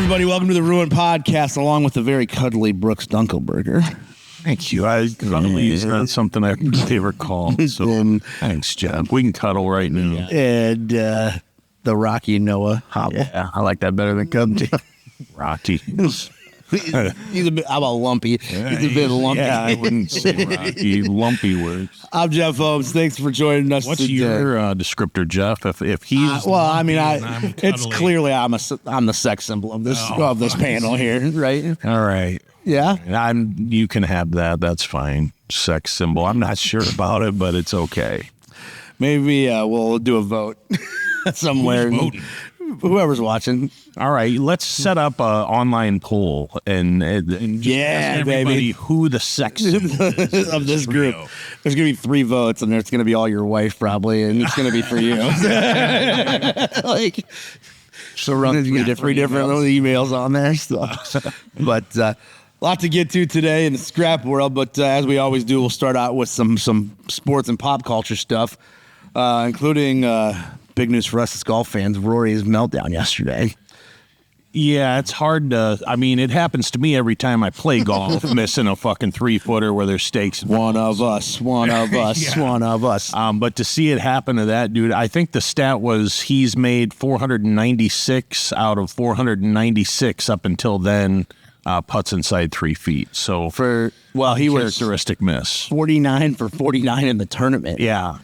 everybody. Welcome to the Ruint podcast, along with the very cuddly Brooks Dunkelberger. Thank you. It's not something I can recall. So thanks, Jeff. We can cuddle right now. And the Rocky Noah Hobble. Yeah, I like that better than Cubby. Rocky. He's a bit, how about lumpy? He's a bit lumpy. Yeah, I wouldn't say Rocky. Lumpy words. I'm Jeff Holmes. Thanks for joining us. What's your descriptor, Jeff? If he's it's clearly I'm the sex symbol of this panel here, right? All right. Yeah. You can have that. That's fine. Sex symbol. I'm not sure about it, but it's okay. Maybe we'll do a vote somewhere. Whoever's watching. All right, let's set up an online poll and just ask everybody baby, who the sex symbol is of this group. There's gonna be 3 votes, and there's gonna be all your wife probably, and it's gonna be for you. So run 3 different emails on there. So. But a lot to get to today in the scrap world. But as we always do, we'll start out with some sports and pop culture stuff, including. Big news for us as golf fans, Rory's meltdown yesterday. Yeah, it's hard to, it happens to me every time I play golf, missing a fucking 3-footer where there's stakes. One of us. But to see it happen to that dude, I think the stat was he's made 496 out of 496 up until then, putts inside 3 feet. So he was characteristic miss. 49 for 49 in the tournament. Yeah.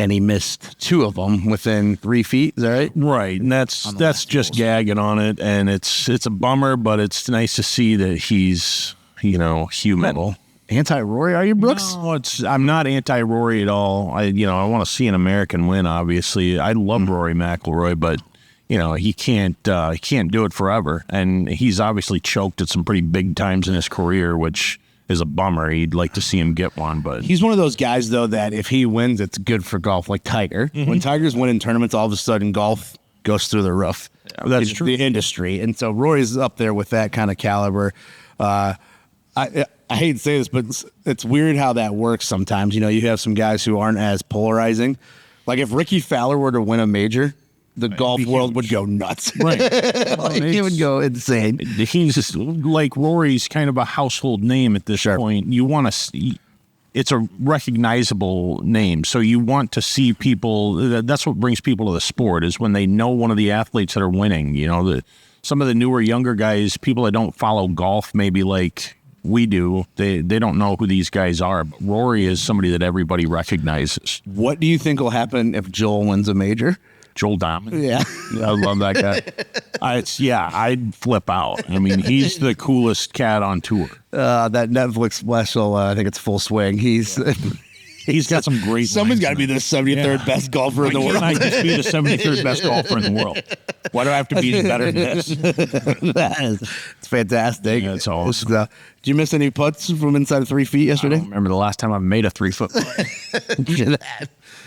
And he missed 2 of them within 3 feet. Is that right? Right, and that's just gagging on it, and it's a bummer, but it's nice to see that he's human. Anti-Rory, are you, Brooks? No, I'm not anti-Rory at all. I want to see an American win. Obviously, I love Rory McIlroy, but he can't do it forever, and he's obviously choked at some pretty big times in his career, which is a bummer. You'd like to see him get one, but he's one of those guys though that if he wins, it's good for golf. Like Tiger, when Tigers win in tournaments, all of a sudden golf goes through the roof. Yeah, that's true. The industry, and so Rory's up there with that kind of caliber. I hate to say this, but it's weird how that works sometimes. You have some guys who aren't as polarizing. Like if Ricky Fowler were to win a major, the golf world would go nuts. Right. It would go insane. He's just like Rory's kind of a household name at this point. You want to see, it's a recognizable name. So you want to see people, that's what brings people to the sport is when they know one of the athletes that are winning. Some of the newer, younger guys, people that don't follow golf, maybe like we do, they don't know who these guys are. But Rory is somebody that everybody recognizes. What do you think will happen if Joel wins a major? Joel Diamond. Yeah. I love that guy. I'd flip out. He's the coolest cat on tour. That Netflix special, I think it's full swing. He's got some great Someone's got to be the 73rd best golfer in the world. Why can't I just be the 73rd best golfer in the world? Why do I have to be better than this? It's fantastic. Yeah, it's awesome. Did you miss any putts from inside of 3 feet yesterday? I don't remember the last time I made a 3-foot putt.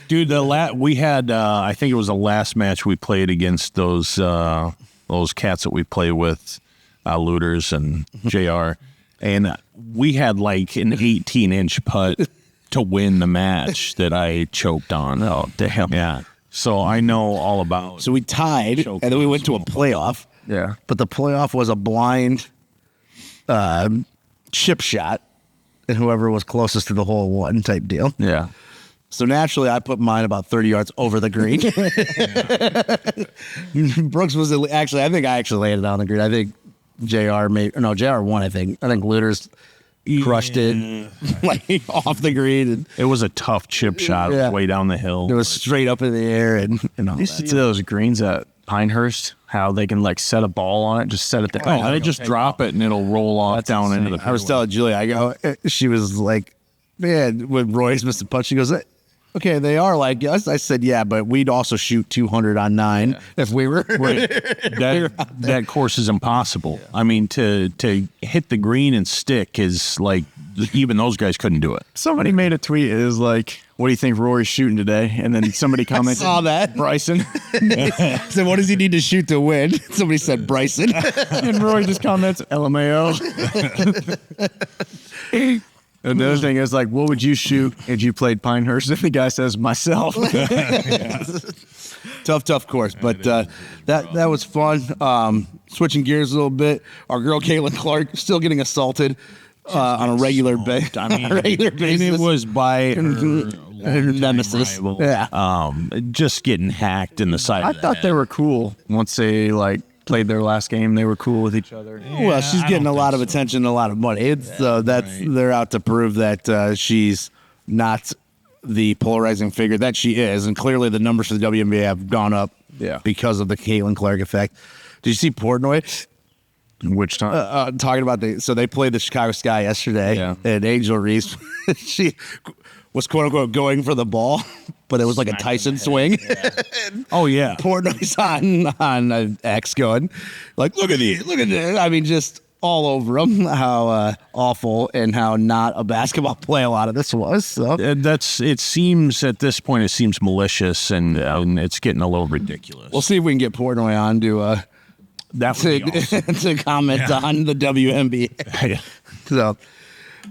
Dude, we had, I think it was the last match we played against those cats that we play with, Looters and JR, and we had like an 18-inch putt to win the match that I choked on. Oh, damn. Yeah. So I know all about. So we tied, and then we went to a playoff. Yeah. But the playoff was a blind chip shot, and whoever was closest to the hole won type deal. Yeah. So naturally, I put mine about 30 yards over the green. Brooks was actually, I think I actually laid it on the green. I think JR won, I think. I think Looters crushed it like off the green. And it was a tough chip shot. It was way down the hill. It was straight up in the air and all You that. see those greens at Pinehurst, how they can like set a ball on it, just set it there. They just drop it and it'll roll off down into the I was telling Julia, she was like, man, when Roy's missed a putt, she goes, okay, they are like us. I said, yeah, but we'd also shoot 200 on 9 if we were. Right. That course is impossible. Yeah. To hit the green and stick is like, even those guys couldn't do it. Somebody made a tweet. It was like, what do you think Rory's shooting today? And then somebody commented, I saw that. Bryson. So what does he need to shoot to win? Somebody said Bryson. And Rory just comments, LMAO. And the other thing is like, what would you shoot if you played Pinehurst? If the guy says, myself. Tough course. But that was fun. switching gears a little bit, our girl Caitlin Clark still getting assaulted on a regular basis. I mean, and it was by her nemesis. rival, Yeah. just getting hacked in the side. I thought they were cool once they like played their last game. They were cool with each other. Well, she's getting a lot of attention and a lot of money. It's they're out to prove that she's not the polarizing figure that she is, and clearly the numbers for the WNBA have gone up because of the Caitlin Clark effect. Did you see Portnoy? Which time? Talking about so they played the Chicago Sky yesterday, and Angel Reese, she was quote unquote going for the ball, but it was like a Tyson swing. Oh yeah, Portnoy's on X going like, look at this. I mean, just all over him. How awful and how not a basketball play a lot of this was. So it seems at this point it seems malicious and it's getting a little ridiculous. We'll see if we can get Portnoy on to to comment on the WNBA. So,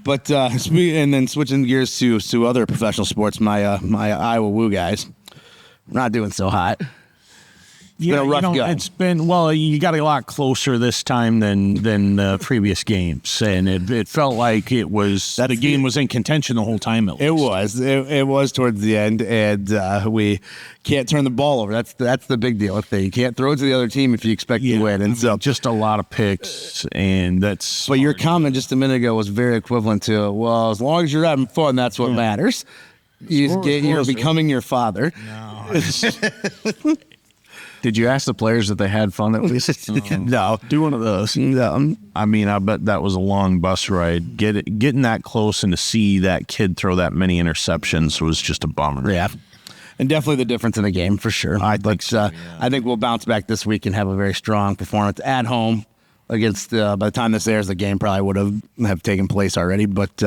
but and then switching gears to other professional sports, my Iowa Woo guys, not doing so hot. It's been a rough go. It's been, well, you got a lot closer this time than previous games, and it felt like it was that a game was in contention the whole time. It was towards the end, and we can't turn the ball over. That's the big deal. You can't throw it to the other team if you expect to win, and so just a lot of picks, and that's. But your comment just a minute ago was very equivalent to, well, as long as you're having fun, that's what matters. You're becoming your father. No. Did you ask the players if they had fun at least? No. Do one of those. No. I mean, I bet that was a long bus ride. Getting that close and to see that kid throw that many interceptions was just a bummer. Yeah. And definitely the difference in the game for sure. I think so, I think we'll bounce back this week and have a very strong performance at home against, by the time this airs, the game probably would have taken place already. But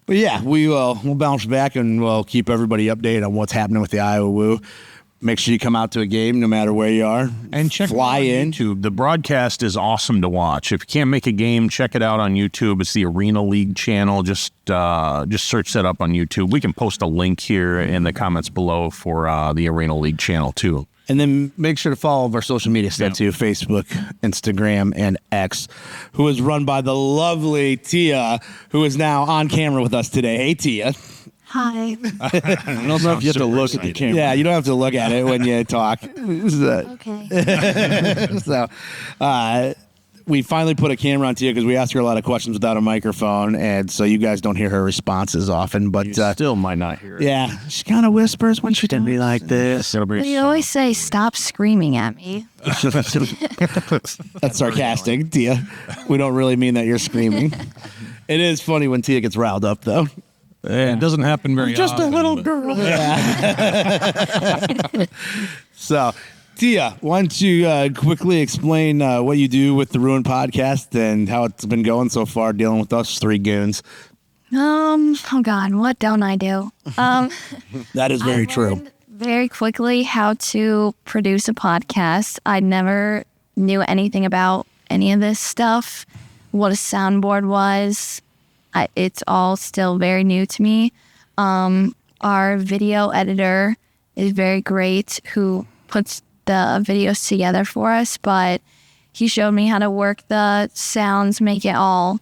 yeah, we'll bounce back and we'll keep everybody updated on what's happening with the Iowa Woo. Make sure you come out to a game no matter where you are. And fly in. YouTube. The broadcast is awesome to watch. If you can't make a game, check it out on YouTube. It's the Arena League channel. Just search that up on YouTube. We can post a link here in the comments below for the Arena League channel too. And then make sure to follow our social media stuff too, Facebook, Instagram, and X, who is run by the lovely Tehya, who is now on camera with us today. Hey, Tehya. Hi. I don't know if you have to look at the camera. Yeah, you don't have to look at it when you talk. Okay. So, we finally put a camera on Tehya because we asked her a lot of questions without a microphone, and so you guys don't hear her responses often. But You still might not hear it. yeah, she kind of whispers when she didn't be like this. You always say, stop screaming at me. That's sarcastic, Tehya. We don't really mean that you're screaming. It is funny when Tehya gets riled up, though. It doesn't happen very often. Just a little girl. So, Tehya, why don't you quickly explain what you do with the Ruint podcast and how it's been going so far dealing with us three goons? Oh God, what don't I do? That is very I true. learned very quickly how to produce a podcast. I never knew anything about any of this stuff, what a soundboard was. It's all still very new to me. Our video editor is very great, who puts the videos together for us, but he showed me how to work the sounds, make it all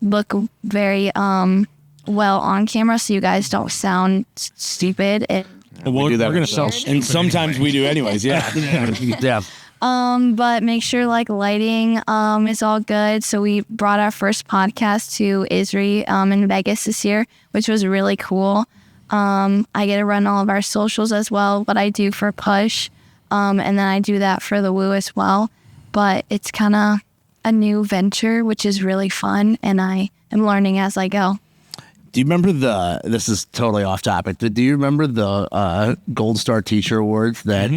look very well on camera so you guys don't sound stupid. We're going to sell. And sometimes we do anyways, yeah. Yeah. But make sure lighting is all good. So we brought our first podcast to ISRI in Vegas this year, which was really cool. I get to run all of our socials as well, what I do for Push. And then I do that for the Woo as well. But it's kind of a new venture, which is really fun. And I am learning as I go. Do you remember this is totally off topic, but do you remember the Gold Star Teacher Awards that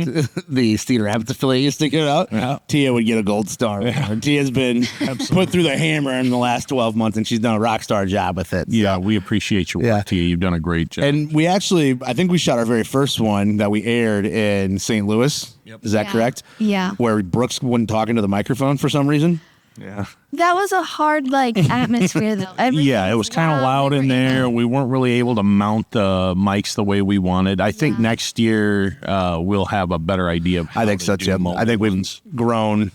the Cedar Rapids affiliate used to give out? Yeah. Tehya would get a gold star. Yeah. Tehya's been put through the hammer in the last 12 months, and she's done a rock star job with it. Yeah, we appreciate your work, Tehya. You've done a great job. And we actually, I think we shot our very first one that we aired in St. Louis. Yep. Is that correct? Yeah. Where Brooks wasn't talking to the microphone for some reason? Yeah. That was a hard atmosphere though. Yeah, it was kind of loud in there. We weren't really able to mount the mics the way we wanted. I think next year we'll have a better idea of how I think so too. I think we've grown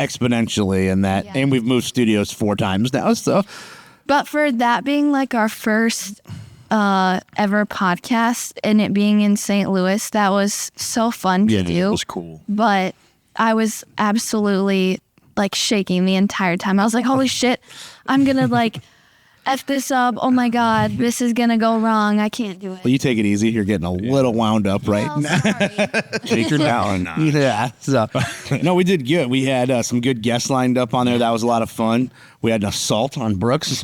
exponentially in that. Yeah. And we've moved studios 4 times now. So But for that being like our first ever podcast and it being in St. Louis, that was so fun to do. It was cool. But I was absolutely like shaking the entire time. I was like, holy shit, I'm gonna like F this up. Oh my God, this is gonna go wrong. I can't do it. well, you take it easy. You're getting a little wound up right Oh, now. sorry. Shake your down. Yeah. So, no, we did good. We had some good guests lined up on there. That was a lot of fun. We had an assault on Brooks.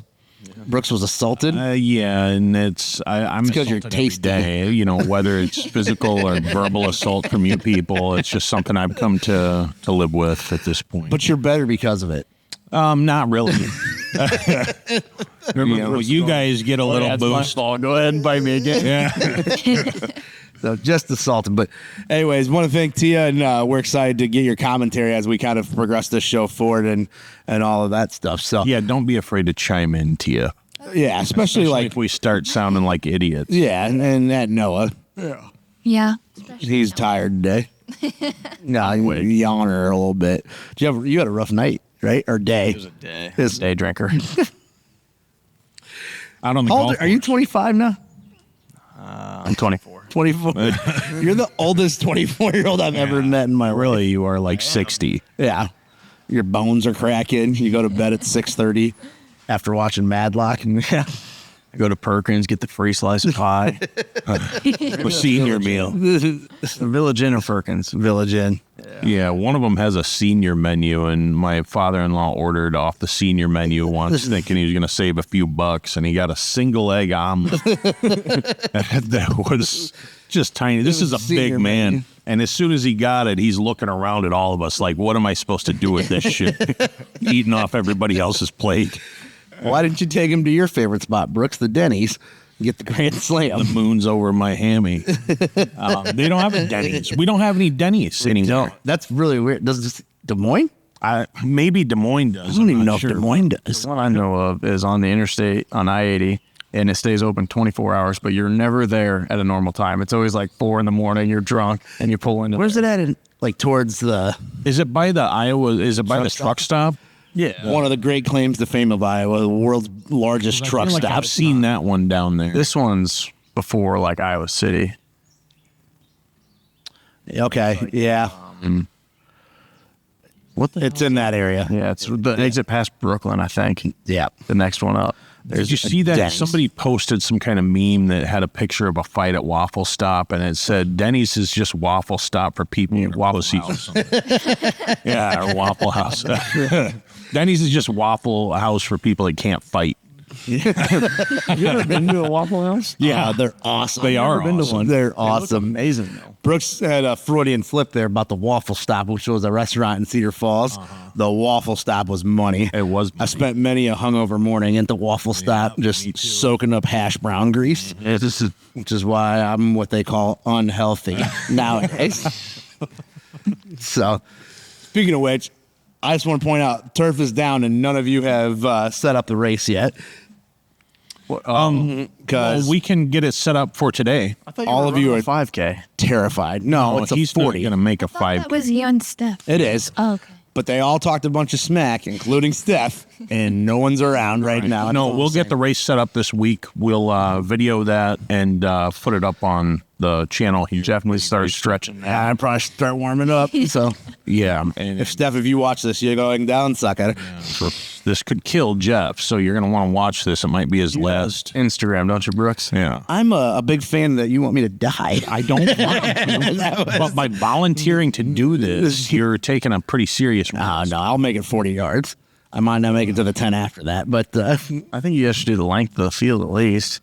Brooks was assaulted. Yeah, and I'm 'cause you're assaulted every tasty. day, you know, whether it's physical or verbal assault from you people. It's just something I've come to live with at this point. But you're better because of it. Not really. You guys get a little That's my boost. fault. Go ahead and bite me again. Yeah. So just assaulted. But anyways, want to thank Tehya, and we're excited to get your commentary as we kind of progress this show forward and all of that stuff. So Yeah, don't be afraid to chime in, Tia. yeah, especially like If we start sounding like idiots. yeah, and that Noah, Yeah. he's tired today. No, you yawner a little bit. You had a rough night, right, or day? It was a Day. It's- Day drinker. Out on the How golf old are you? 25 now? I'm 24. 24. You're the oldest 24-year-old I've ever met in my life. Really, you are like 60. Yeah. Your bones are cracking. You go to bed at 6:30 after watching Madlock. And yeah. I go to Perkins, get the free slice of pie. A senior meal. Village Inn or Perkins. Village Inn. Yeah, one of them has a senior menu, and my father-in-law ordered off the senior menu once, thinking he was going to save a few bucks, and he got a single egg omelet. That was just tiny. This is a Senior big man, menu. and as soon as he got it, he's looking around at all of us like, "What am I supposed to do with this shit?" Eating off everybody else's plate. Why didn't you take him to your favorite spot, Brooks, the Denny's? Get the Grand Slam. The moon's over my hammy. They don't have a Denny's. We don't have any Denny's anymore. That's really weird. Does this Des Moines? Maybe Des Moines does. I don't even I'm know not if sure. Des Moines does. The one I know of is on the interstate on I-80, and it stays open 24 hours, but you're never there at a normal time. It's always like 4 a.m, you're drunk, and you pull into Where's it at? Like towards the Is it by the Iowa? Is it by the truck stop? Yeah. one of the great claims to fame of Iowa, the world's largest truck stop. I've seen that one down there. This one's before like Iowa City. Okay, yeah, What the it's in that area. Yeah, it's the exit past Brooklyn, I think. Yeah. The next one up. Did you see that? Denny's. Somebody posted some kind of meme that had a picture of a fight at Waffle Stop, and it said, "Denny's is just Waffle Stop for people with Waffle House." Yeah, or Waffle House. Denny's is just Waffle House for people that can't fight. Have you ever been to a Waffle House? Yeah, they're awesome. They are Been to awesome. one. They're awesome. Amazing though. Brooks had a Freudian slip there about the Waffle Stop, which was a restaurant in Cedar Falls. The Waffle Stop was money. It was I spent many a hungover morning at the Waffle Stop me just too. soaking up hash brown grease, Yeah, this is which is why I'm what they call unhealthy nowadays. So, speaking of which, I just want to point out, turf is down and none of you have set up the race yet. Because we can get it set up for today. all of you are 5K. terrified. No, it's a he's 40. going to make a I thought 5. that was you and Steph. It is. Oh, okay. But they all talked a bunch of smack, including Steph, and no one's around right now. No, we'll get the race set up this week. We'll video that and put it up on the channel. He definitely started stretching that. I'd probably start warming up. So, Yeah, and if you watch this, you're going down, sucker. this could kill Jeff, so you're going to want to watch this. It might be his last. Instagram, don't you, Brooks? Yeah. I'm a big fan that you want me to die. I don't want to. But by volunteering to do this, you're taking a pretty serious risk. No, I'll make it 40 yards. I might not make it to the 10 after that, but I think you guys should do the length of the field at least.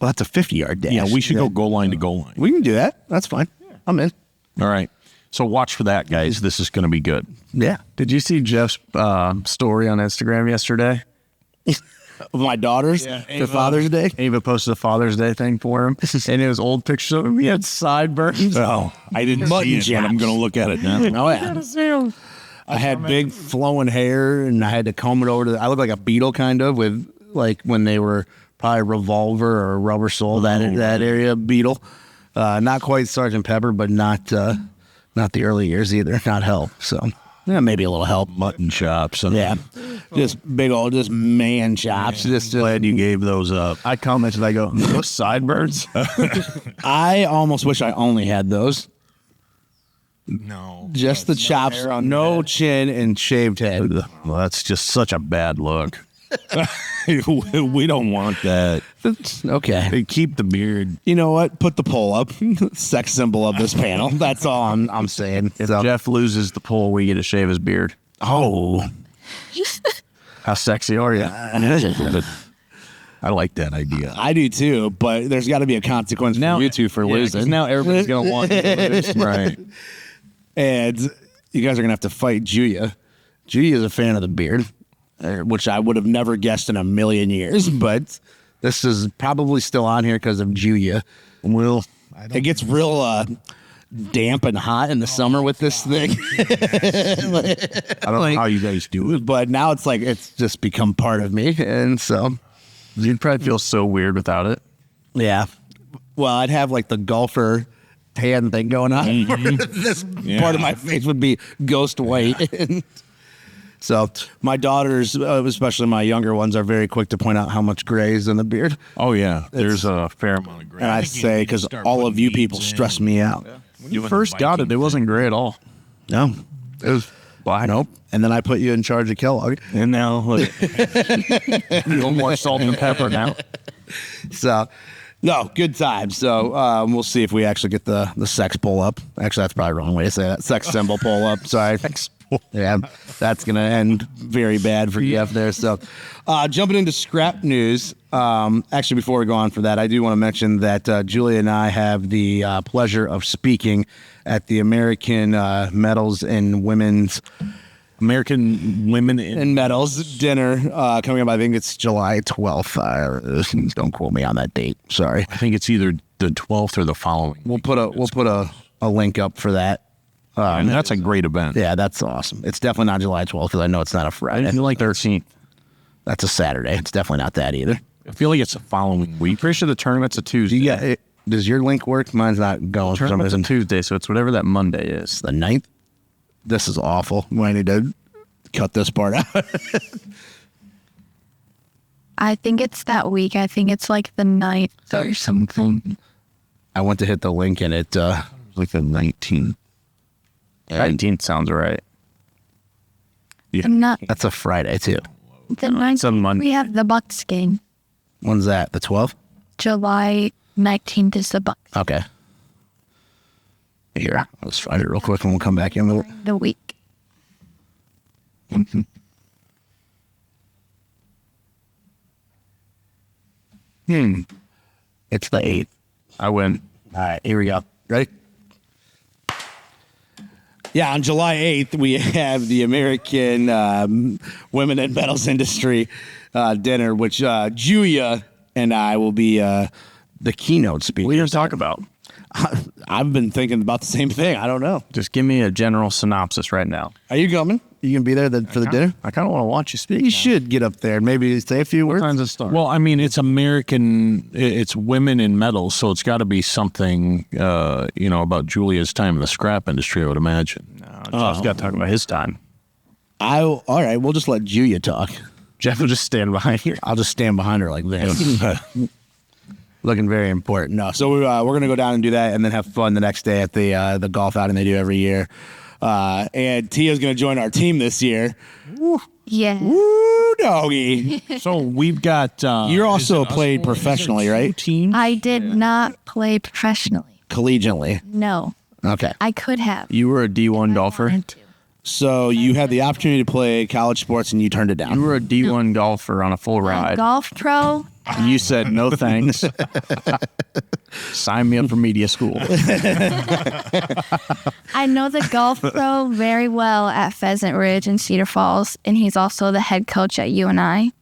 well, that's a 50-yard dash. Yeah, we should go goal line to goal line. We can do that. That's fine. I'm in. All right. So watch for that, guys. This is going to be good. Yeah. Did you see Jeff's story on Instagram yesterday? My daughters, for Father's Day. Ava posted a Father's Day thing for him, and it was old pictures of him. He had sideburns. Oh, I didn't Mutton see it, but I'm chops. going to look at it now. Oh, yeah. I had big flowing hair, and I had to comb it over to. I looked like a beetle, kind of, with like when they were probably Revolver or Rubber Soul, that area beetle. Not quite Sergeant Pepper, but not the early years either. Not Help. So Yeah, maybe a little help. Mutton chops. Yeah, just big old, just man chops. Just Glad you gave those up. I commented, I go, those sideburns? I almost wish I only had those. No. Just the chops, no chin, and shaved head. Well, that's just such a bad look. We don't want that. Okay. They keep the beard. You know what? Put the poll up. Sex symbol of this panel. That's all I'm saying. If So- Jeff loses the poll, we get to shave his beard. Oh. How sexy are you? I like that idea. I do too, but there's got to be a consequence for you two for Yeah, 'cause losing. now everybody's going to want you to lose. Right. And you guys are going to have to fight Julia. Julia is a fan of the beard, which I would have never guessed in a million years, but this is probably still on here because of Julia. Well, It gets real damp and hot in the summer with this thing. I don't know how you guys do it. But now it's like it's just become part of me. And so, You'd probably feel so weird without it. yeah. Well, I'd have like the golfer tan thing going on. This part of my face would be ghost white. So my daughters, especially my younger ones, are very quick to point out how much gray is in the beard. Oh, yeah. There's a fair amount of gray. And I say, because all of you people stress me out. When you first got it, it wasn't gray at all. No. It was black. Nope. And then I put you in charge of Kellogg. And now, look, no more salt and pepper now. So, no, good time. So we'll see if we actually get the sex pull up. Actually, that's probably the wrong way to say that. Sex symbol pull up. Sorry. Yeah, that's going to end very bad for Jeff there. So jumping into scrap news. Actually, before we go on for that, I do want to mention that Julia and I have the pleasure of speaking at the American Medals and Women's American Women in and Medals dinner coming up. I think it's July 12th. Don't quote me on that date. Sorry. I think it's either the 12th or the following. We'll put a link up for that. And that's a great event. Yeah, that's awesome. It's definitely not July 12th because I know it's not a Friday. I feel like 13th. That's a Saturday. It's definitely not that either. I feel like it's the following week. Pretty sure the tournament's a Tuesday. Does your link work? Mine's not going for some Tournament's a reason. Tuesday, so it's whatever that Monday is. The 9th? This is awful. I need to cut this part out. I think it's that week. I think it's like the 9th or something. I went to hit the link and it Like the 19th. 19th sounds right. I'm not that's a Friday too. the 9th. It's a Monday. We have the Bucks game. When's that? The 12th? July 19th is the Bucks Okay. Here, let's find it real quick and we'll come back in. the week. It's the 8th. I win. All right, here we go. Ready? Yeah, on July 8th, we have the American Women in Metals Industry dinner, which Julia and I will be the keynote speaker. What are you going to talk about? I've been thinking about the same thing. I don't know. Just give me a general synopsis right now. Are you coming? You gonna be there for the dinner? I kind of want to watch you speak. You should get up there and maybe say a few What words. time's it start? Well, I mean, it's American, it's women in metals, so it's got to be something, about Julia's time in the scrap industry, I would imagine. Jeff's got to talk about his time. All right, we'll just let Julia talk. Jeff will just stand behind here. I'll just stand behind her like this. Looking very important. No, so we're gonna go down and do that, and then have fun the next day at the golf outing they do every year. And Tia's gonna join our team this year. Yeah. Woo, doggy! So we've got. You're also played professionally, right? Team? I did not play professionally. Collegiately. No. Okay. I could have. You were a D1 golfer. Wanted to. So you had the opportunity to play college sports, and you turned it You down. were a D1 golfer on a full ride. Golf pro. You said no thanks. Sign me up for media school. I know the golf pro very well at Pheasant Ridge in Cedar Falls, and he's also the head coach at UNI.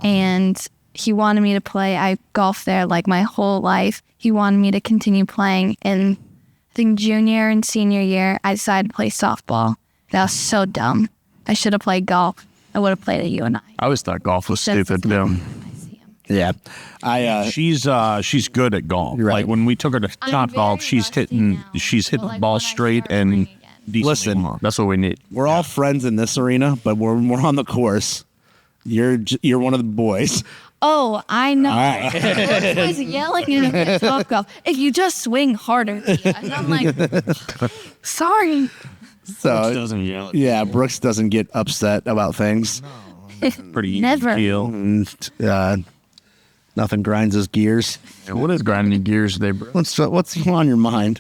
And he wanted me to play. I golfed there like my whole life. He wanted me to continue playing. And I think junior and senior year, I decided to play softball. That was so dumb. I should have played golf. I would have played at UNI. I always thought golf was That's stupid. just- Too. I see him. Yeah, She's good at golf. Right. Like when we took her to I'm Top Golf, very she's rusty hitting now. she's hitting But, the ball when I straight start and playing again, decently Listen, long. That's what we need. we're all friends in this arena, but we're on the course. You're one of the boys. Oh, I know. All right. Brooks was yelling at me at Top Golf. If you just swing harder, Tehya. And I'm like, sorry. So Doesn't yell. yeah, Brooks doesn't get upset about things. Pretty even Never. keel. And, nothing grinds his gears. What is grinding your gears today, bro? What's on your mind?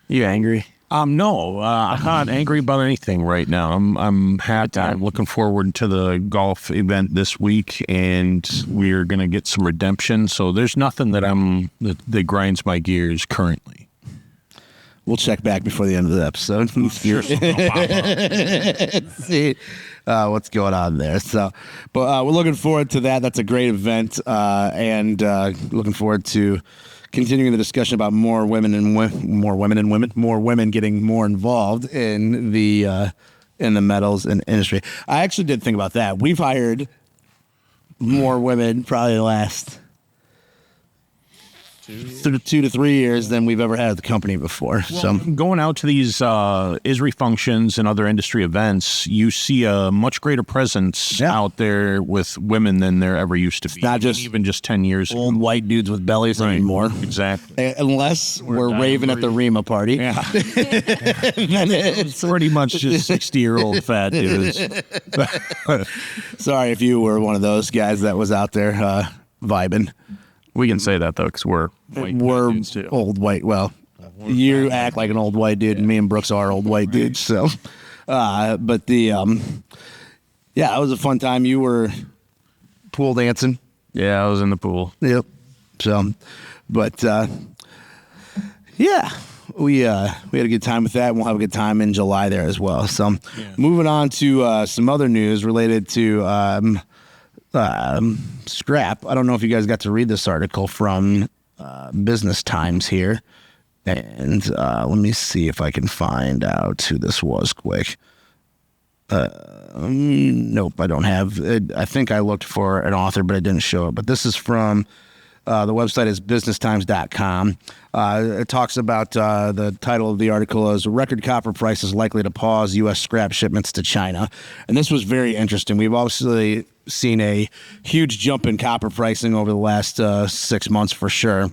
You angry? No, I'm not angry about anything right now. I'm happy. I'm looking forward to the golf event this week, and we're gonna get some redemption. So there's nothing that grinds my gears currently. We'll check back before the end of the episode. See what's going on there. So, but we're looking forward to that. That's a great event, and looking forward to continuing the discussion about more women getting more involved in the metals and industry. I actually did think about that. We've hired more women probably the last 2 to 3 years than we've ever had at the company before. So Going out to these ISRI functions and other industry events, you see a much greater presence out there with women than there ever used to be. not just even just 10 years ago. old white dudes with bellies anymore. Exactly. Unless we're raving at the Rima party. Yeah. Then it's Pretty much just 60-year-old fat dudes. sorry if you were one of those guys that was out there vibing. We can say that though, because we're white We're dudes too. old white. Well, you act like an old white dude, and me and Brooks are old white dudes. So, but the yeah, it was a fun time. You were pool dancing. Yeah, I was in the pool. Yep. So, but yeah, we had a good time with that. And we'll have a good time in July there as well. So, moving on to some other news related to scrap. I don't know if you guys got to read this article from Business Times here, and let me see if I can find out who this was quick. Nope, I don't have it. I think I looked for an author, but it didn't show it. But this is from the website is businesstimes.com. It talks about the title of the article is Record Copper Prices Likely to Pause U.S. Scrap Shipments to China. And this was very interesting. We've obviously seen a huge jump in copper pricing over the last 6 months for sure.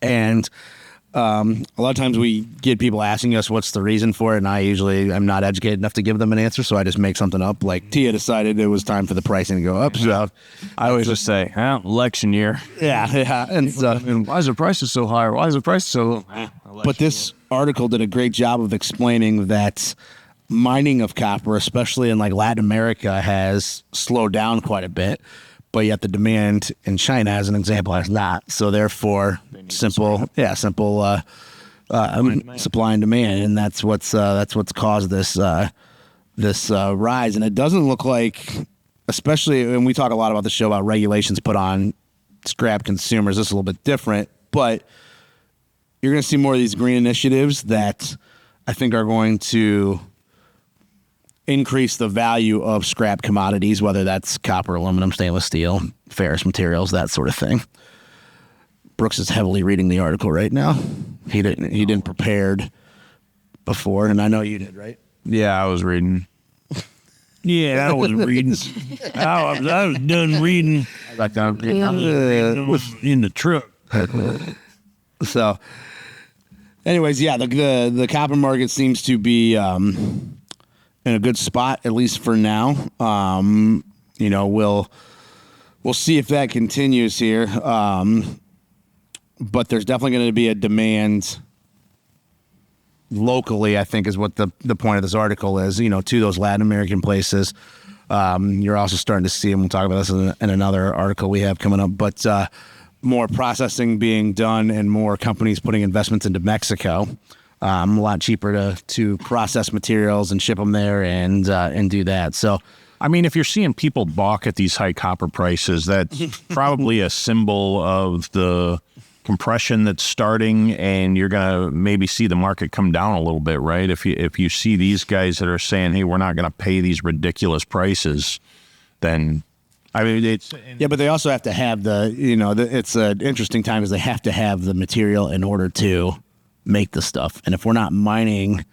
And a lot of times we get people asking us what's the reason for it, and I usually am not educated enough to give them an answer, so I just make something up. Like Tehya decided it was time for the pricing to go up. So I always just say, election year. yeah. And so, Why is the prices so high? Why is the price so low? but this article did a great job of explaining that mining of copper, especially in like Latin America, has slowed down quite a bit. But yet the demand in China, as an example, has not. So therefore, simple supply and demand, and that's what's caused this rise. And it doesn't look like, especially when we talk a lot about the show about regulations put on scrap consumers, this is a little bit different. But you're going to see more of these green initiatives that I think are going to increase the value of scrap commodities, whether that's copper, aluminum, stainless steel, ferrous materials, that sort of thing. Brooks is heavily reading the article right now. He didn't prepared before, and I know you did, right? Yeah, I was reading. Yeah, I was reading. I was done reading Back down. in the truck. So, anyways, yeah, the copper market seems to be in a good spot, at least for now. We'll see if that continues here. But there's definitely going to be a demand locally, I think, is what the point of this article is, to those Latin American places. You're also starting to see, and we'll talk about this in another article we have coming up, but more processing being done and more companies putting investments into Mexico. A lot cheaper to process materials and ship them there and do that. So, I mean, if you're seeing people balk at these high copper prices, that's probably a symbol of the compression that's starting, and you're going to maybe see the market come down a little bit, right? If you see these guys that are saying, hey, we're not going to pay these ridiculous prices, then, I mean, it's... Yeah, but they also have to have it's an interesting time because they have to have the material in order to make the stuff. And if we're not mining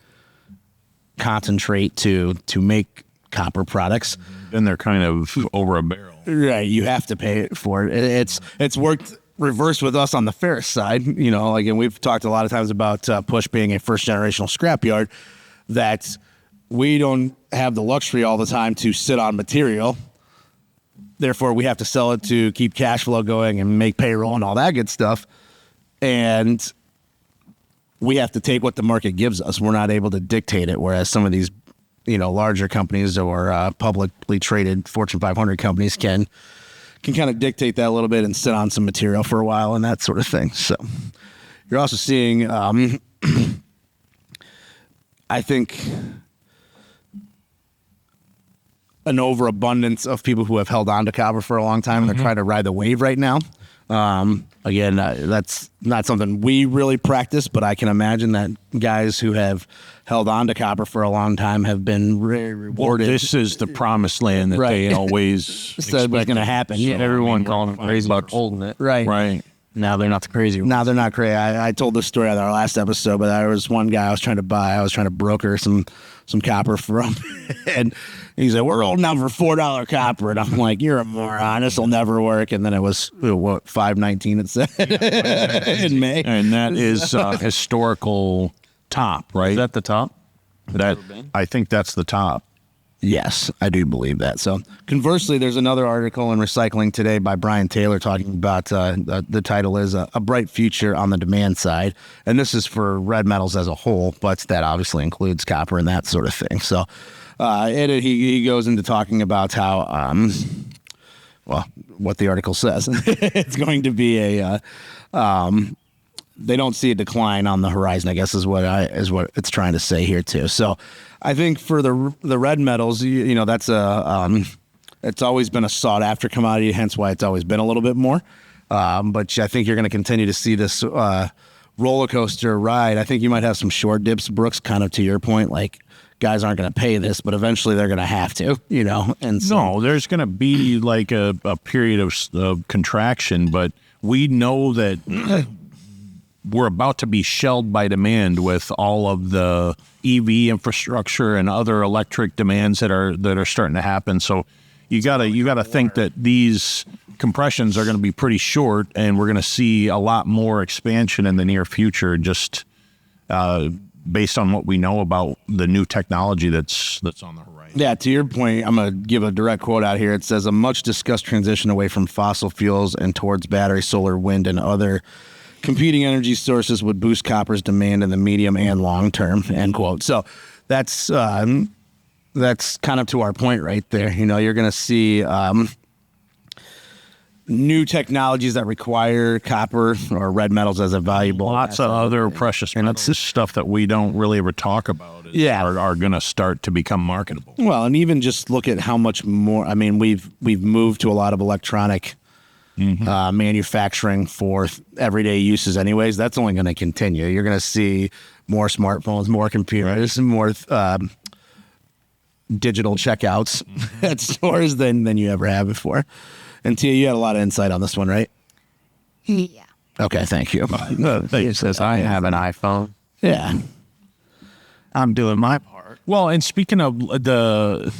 concentrate to make copper products. Then they're kind of over a barrel. Right, you have to pay for it. It's worked reverse with us on the ferrous side, like, and we've talked a lot of times about Push being a first generational scrapyard, that we don't have the luxury all the time to sit on material. Therefore, we have to sell it to keep cash flow going and make payroll and all that good stuff. And we have to take what the market gives us. We're not able to dictate it, whereas some of these larger companies or publicly traded Fortune 500 companies can kind of dictate that a little bit and sit on some material for a while and that sort of thing. So you're also seeing, I think, an overabundance of people who have held on to copper for a long time. They're trying to ride the wave right now. Again, that's not something we really practice, but I can imagine that guys who have held on to copper for a long time have been very rewarded. Well, this is the promised land that they always said was going to happen. Yeah, everyone calling them crazy about holding it. Right. Now they're not the crazy ones. Now they're not crazy. I told this story on our last episode, but there was one guy I was trying to broker some copper from, and he said, "We're holding out for $4 copper," and I'm like, "You're a moron. This will never work." And then it was what, $5.19 it said in May, and that is historical top, right? Is that the top? I think that's the top. Yes, I do believe that. So conversely, there's another article in Recycling Today by Brian Taylor talking about the title is a bright future on the demand side. And this is for red metals as a whole, but that obviously includes copper and that sort of thing. So he goes into talking about how, what the article says. It's going to be they don't see a decline on the horizon, I guess is what it's trying to say here too. So I think for the red metals, that's it's always been a sought after commodity, hence why it's always been a little bit more. But I think you're going to continue to see this roller coaster ride. I think you might have some short dips, Brooks, kind of to your point, like guys aren't going to pay this, but eventually they're going to have to, And so, no, there's going to be like a period of contraction, but we know that we're about to be shelled by demand with all of the EV infrastructure and other electric demands that are starting to happen. So you gotta think that these compressions are going to be pretty short, and we're going to see a lot more expansion in the near future, just based on what we know about the new technology that's on the horizon. Yeah, to your point, I'm going to give a direct quote out here. It says, "A much discussed transition away from fossil fuels and towards battery, solar, wind, and other competing energy sources would boost copper's demand in the medium and long term," end quote. So that's kind of to our point right there. You're going to see new technologies that require copper or red metals as a valuable. Lots of other precious metals, stuff that we don't really ever talk about are going to start to become marketable. Well, and even just look at how much more. I mean, we've moved to a lot of electronic manufacturing for everyday uses anyways. That's only going to continue. You're going to see more smartphones, more computers, more digital checkouts at stores than you ever have before. And Tia, you had a lot of insight on this one, right? Yeah. Okay, thank you. It says I have an iPhone. Yeah. I'm doing my part. Well, and speaking of the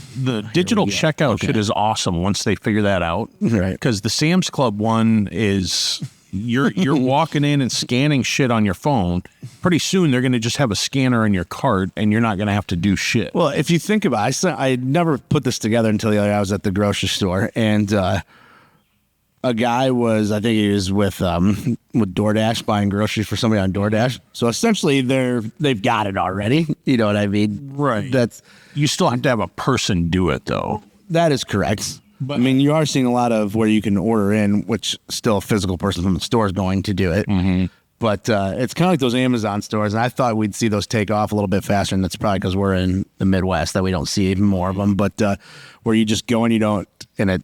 digital checkout shit is awesome once they figure that out. Right. Because the Sam's Club one is you're walking in and scanning shit on your phone. Pretty soon they're going to just have a scanner in your cart and you're not going to have to do shit. Well, if you think about it, I never put this together until the other day. I was at the grocery store, and a guy was, I think he was with DoorDash, buying groceries for somebody on DoorDash. So essentially they've got it already. You know what I mean? Right. You still have to have a person do it, though. That is correct. But I mean, you are seeing a lot of where you can order in, which still a physical person from the store is going to do it. Mm-hmm. But it's kind of like those Amazon stores, and I thought we'd see those take off a little bit faster, and that's probably because we're in the Midwest that we don't see even more of them. But where you just go and you don't, and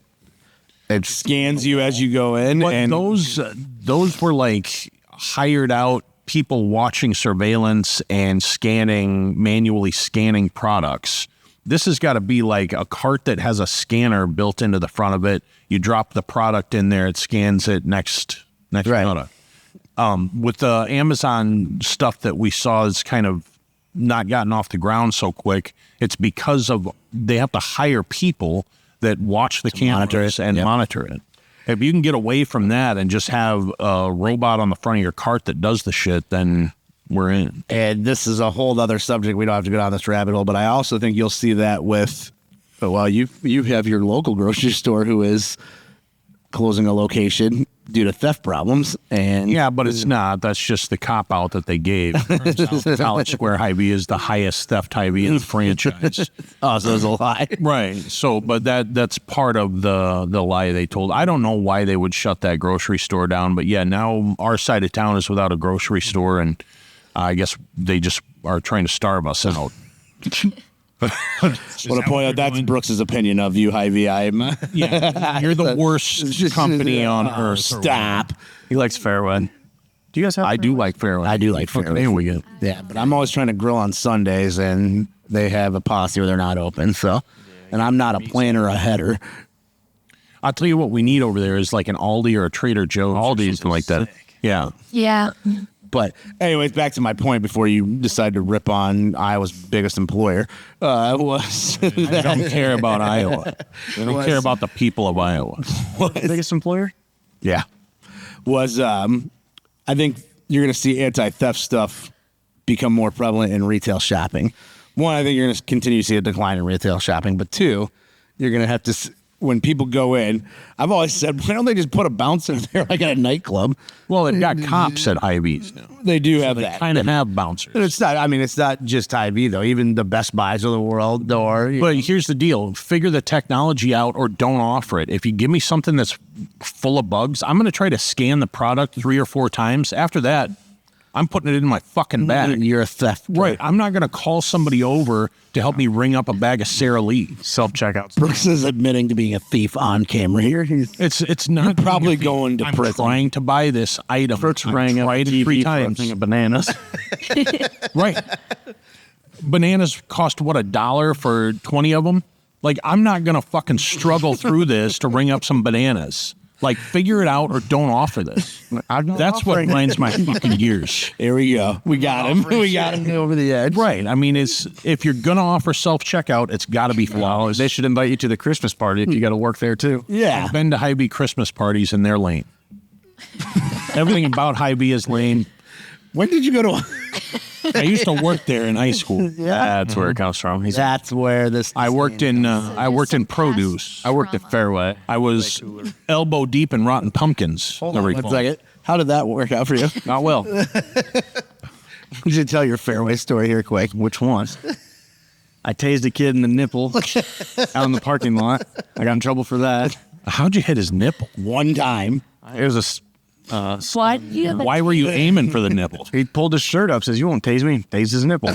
it scans you as you go in. But and those were like hired out people watching surveillance and manually scanning products. This has got to be like a cart that has a scanner built into the front of it. You drop the product in there, it scans it next right. product. With the Amazon stuff that we saw is kind of not gotten off the ground so quick, it's because of they have to hire people that watch the cameras and monitor it. If you can get away from that and just have a robot on the front of your cart that does the shit, then we're in. And this is a whole other subject. We don't have to go down this rabbit hole, but I also think you'll see that with, well, you have your local grocery store who is closing a location due to theft problems. And yeah, but it's not. That's just the cop out that they gave. College Square Hy-Vee is the highest theft Hy-Vee in the franchise. Oh, so it's a lie. Right. So, but that's part of the lie they told. I don't know why they would shut that grocery store down, but yeah, now our side of town is without a grocery store, and I guess they just are trying to starve us out. Well, to point out, that's Brooks's opinion of you, Hy-Vee. Yeah, you're the worst company on earth. Stop. He likes Fairway. Do you guys have? I do like Fairway. I do like Fairway. There we go. Yeah, but I'm always trying to grill on Sundays, and they have a policy where they're not open. So, and I'm not a planner or a header. I'll tell you what we need over there is like an Aldi or a Trader Joe's. Aldi's like that. Yeah. Yeah. But anyways, back to my point before you decide to rip on Iowa's biggest employer, was I don't care about Iowa. I don't care about the people of Iowa. Biggest employer? yeah, was I think you're going to see anti-theft stuff become more prevalent in retail shopping. One, I think you're going to continue to see a decline in retail shopping, but two, you're going to have to, when people go in, I've always said, why don't they just put a bouncer there like at a nightclub? Well, they've got cops at Hy-Vee's now. They do have They that. kind of have bouncers. But it's not, I mean, it's not just Hy-Vee, though. Even the Best Buys of the world, or But here's the deal. Figure the technology out or don't offer it. If you give me something that's full of bugs, I'm going to try to scan the product 3 or 4 times. After that, I'm putting it in my fucking bag. you're a theft. Right. I'm not going to call somebody over to help me ring up a bag of Sara Lee. Self-checkout. Brooks is admitting to being a thief on camera here. It's not probably going to I'm prison. trying to buy this item. Brooks I've rang up tried it TV 3 for a times. thing of bananas. Right. Bananas cost what, $1 for 20 of them? Like, I'm not going to fucking struggle through this to ring up some bananas. Like, figure it out or don't offer this. That's what grinds my fucking gears. Here we go. We got him. We got him over the edge. Right. I mean, if you're going to offer self-checkout, it's got to be flawless. They should invite you to the Christmas party if you got to work there too. Yeah. I've been to Hy-Vee Christmas parties and they're lame. Everything about Hy-Vee is lame. When did you go to? I used to work there in high school. That's where it comes from. That's where this. I worked in produce. I worked at Fairway. I was elbow deep in rotten pumpkins. One second. How did that work out for you? Not well. You should tell your Fairway story here quick. Which one? I tased a kid in the nipple out in the parking lot. I got in trouble for that. How'd you hit his nipple? One time. It was What? Why were you aiming for the nipple? he pulled his shirt up, says, "You won't tase me." Tased his nipple.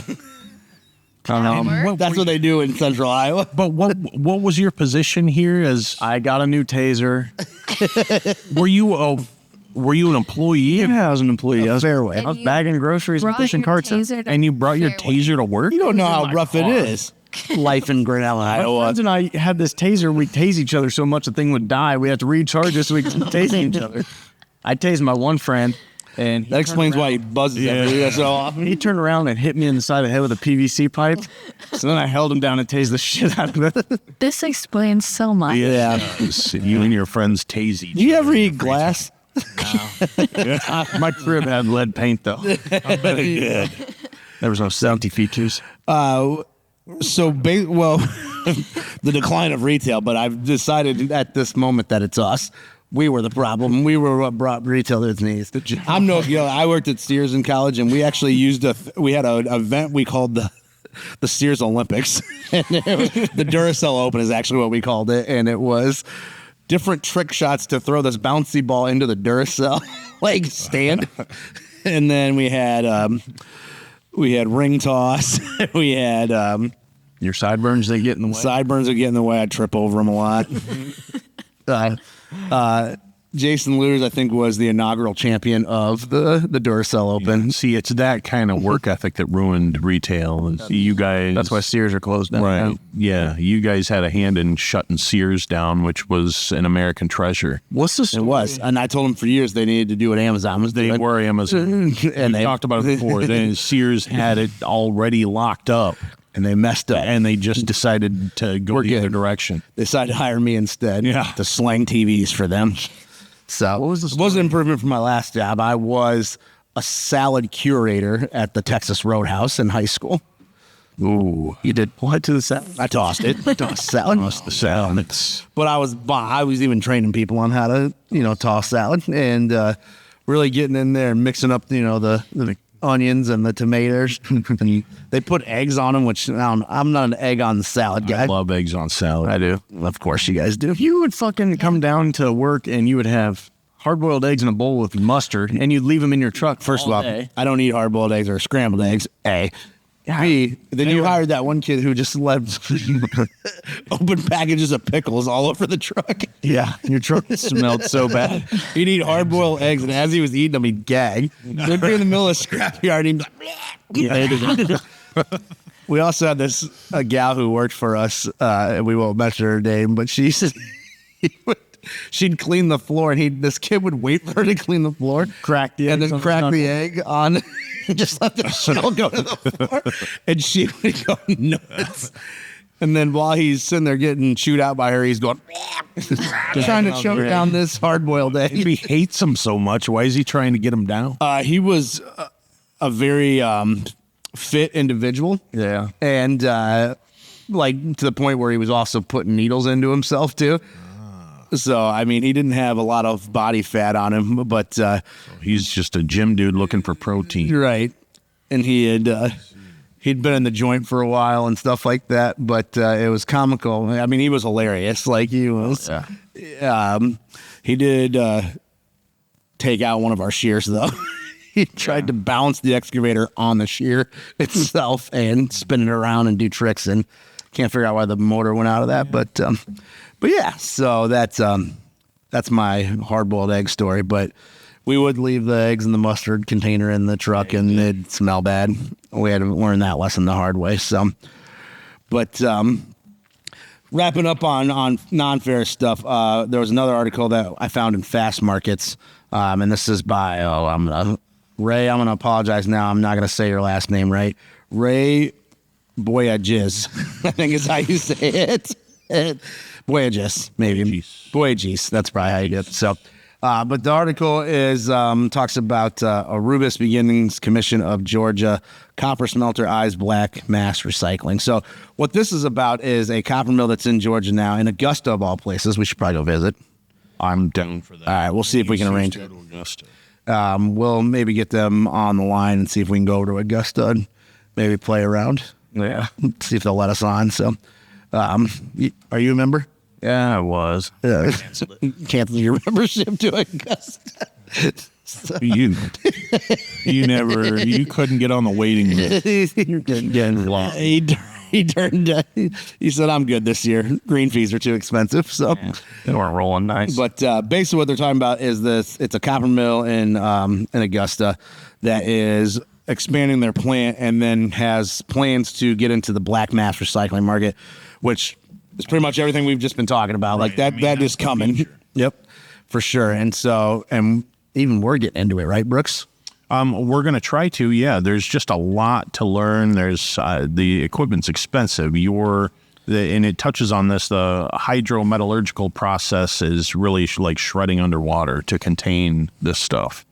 That's what they do in Central Iowa. But what was your position here? As I got a new taser. were you an employee? Yeah, I was an employee. I was Fairway. I was bagging groceries and pushing carts. And you brought your taser to work? You don't know how rough it is. Life in Grinnell, My Iowa. friends and I had this taser. We tase each other so much the thing would die. We had to recharge it so we could keep tasing each other. I tased my one friend, and That explains why he buzzes every so often. he turned around and hit me in the side of the head with a PVC pipe. So then I held him down and tased the shit out of it. This explains so much. Yeah. You and your friends tase each Do you ever eat glass? My crib had lead paint, though. other. There was no safety features. Well, the decline of retail, but I've decided at this moment that it's us. We were the problem. We were what brought retail to its knees. I'm no, I worked at Sears in college, and we actually used we had an event we called the Sears Olympics. And the Duracell Open is actually what we called it, and it was different trick shots to throw this bouncy ball into the Duracell like stand. And then we had ring toss. We had Your sideburns, they get in the way. sideburns would get in the way. I'd trip over them a lot. Jason Lewis, I think, was the inaugural champion of the Duracell Open. See, it's that kind of work ethic that ruined retail. You guys. That's why Sears are closed down. Right. Yeah. You guys had a hand in shutting Sears down, which was an American treasure. What's this? It was. And I told them for years they needed to do what Amazon was doing. They were Amazon. And they talked about it before. Then Sears had it already locked up. And they messed up. And they just decided to go the other direction. They decided to hire me instead. Yeah. To slang TVs for them. So What was the it was an improvement from my last job. I was a salad curator at the Texas Roadhouse in high school. Ooh. You did what to the salad? I tossed it. Tossed salad. Tossed the salad. But I was even training people on how to, toss salad and really getting in there and mixing up, the onions and the tomatoes. They put eggs on them, which I'm not an egg on the salad guy. I love eggs on salad. I do. Of course you guys do. You would fucking come down to work and you would have hard-boiled eggs in a bowl with mustard, and you'd leave them in your truck. First of all, day. I don't eat hard-boiled eggs or scrambled eggs. A. B. Then you hired that one kid who just left open packages of pickles all over the truck. Yeah, your truck smelled so bad. He'd eat hard-boiled eggs, and as he was eating them, he'd gag. They'd be in the middle of a scrapyard, and he'd be like, We also had a gal who worked for us, and we won't mention her name, but she said she'd clean the floor, and this kid would wait for her to clean the floor, Crack the and eggs then on the crack the knuckle. egg on, just let the shell go to the floor, and she would go nuts. And then while he's sitting there getting chewed out by her, he's going, trying to choke down this hard-boiled egg. If he hates them so much, why is he trying to get them down? He was a very fit individual. Yeah. And to the point where he was also putting needles into himself too. So, I mean, he didn't have a lot of body fat on him, but He's just a gym dude looking for protein. right. And he'd been in the joint for a while and stuff like that, but it was comical. I mean, he was hilarious. Like he was. Yeah. He did take out one of our shears though. He tried to bounce the excavator on the shear itself and spin it around and do tricks, and can't figure out why the motor went out of that. But yeah, so that's my hard-boiled egg story. But we would leave the eggs in the mustard container in the truck, and it'd smell bad. We had to learn that lesson the hard way. So, but wrapping up on non-ferrous stuff, there was another article that I found in Fast Markets, and this is by Ray. I'm gonna apologize now. I'm not gonna say your last name right. Ray Boyajiz, I think is how you say it. Boyajiz, maybe. Boyajiz. That's probably how you do it. So, but the article is talks about Arubis Beginnings Commission of Georgia Copper Smelter Eyes Black Mass Recycling. So, what this is about is a copper mill that's in Georgia now, in Augusta of all places. We should probably go visit. I'm down for that. All right, we'll see if we can arrange it. Augusta. We'll maybe get them on the line and see if we can go over to Augusta and maybe play around. Yeah. See if they'll let us on. So, are you a member? Yeah, I was. Cancel your membership to Augusta. You couldn't get on the waiting list. You're getting long. He turned. He said, "I'm good this year. Green fees are too expensive." So, They weren't rolling nice. but basically, what they're talking about is this: it's a copper mill in Augusta that is expanding their plant and then has plans to get into the black mass recycling market, which is pretty much everything we've just been talking about. Like that, that is coming. Yep, for sure. And so, and even we're getting into it, right, Brooks? We're going to try to, yeah. There's just a lot to learn. There's the equipment's expensive. And it touches on this. The hydrometallurgical process is really like shredding underwater to contain this stuff.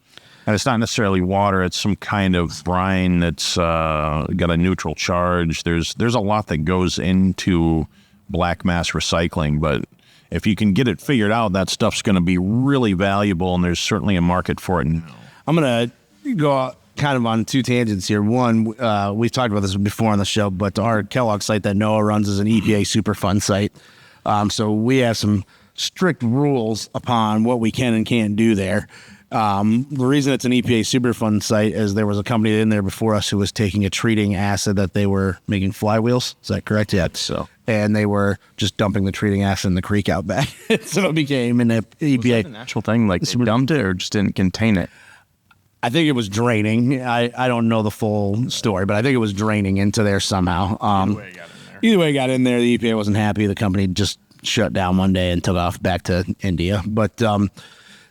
And it's not necessarily water. It's some kind of brine that's got a neutral charge. There's a lot that goes into black mass recycling, but if you can get it figured out, that stuff's going to be really valuable, and there's certainly a market for it. I'm going to go kind of on two tangents here. One, we've talked about this before on the show, but our Kellogg site that NOAA runs is an EPA Superfund site. So we have some strict rules upon what we can and can't do there. The reason it's an EPA Superfund site is there was a company in there before us who was taking a treating acid that they were making flywheels. Is that correct? Yeah. So. And they were just dumping the treating acid in the creek out back. So it became an EPA. Was that a natural thing? Like they dumped it or just didn't contain it? I think it was draining. I don't know the full story, but I think it was draining into there somehow. Either way it got in there. The EPA wasn't happy. The company just shut down one day and took off back to India. But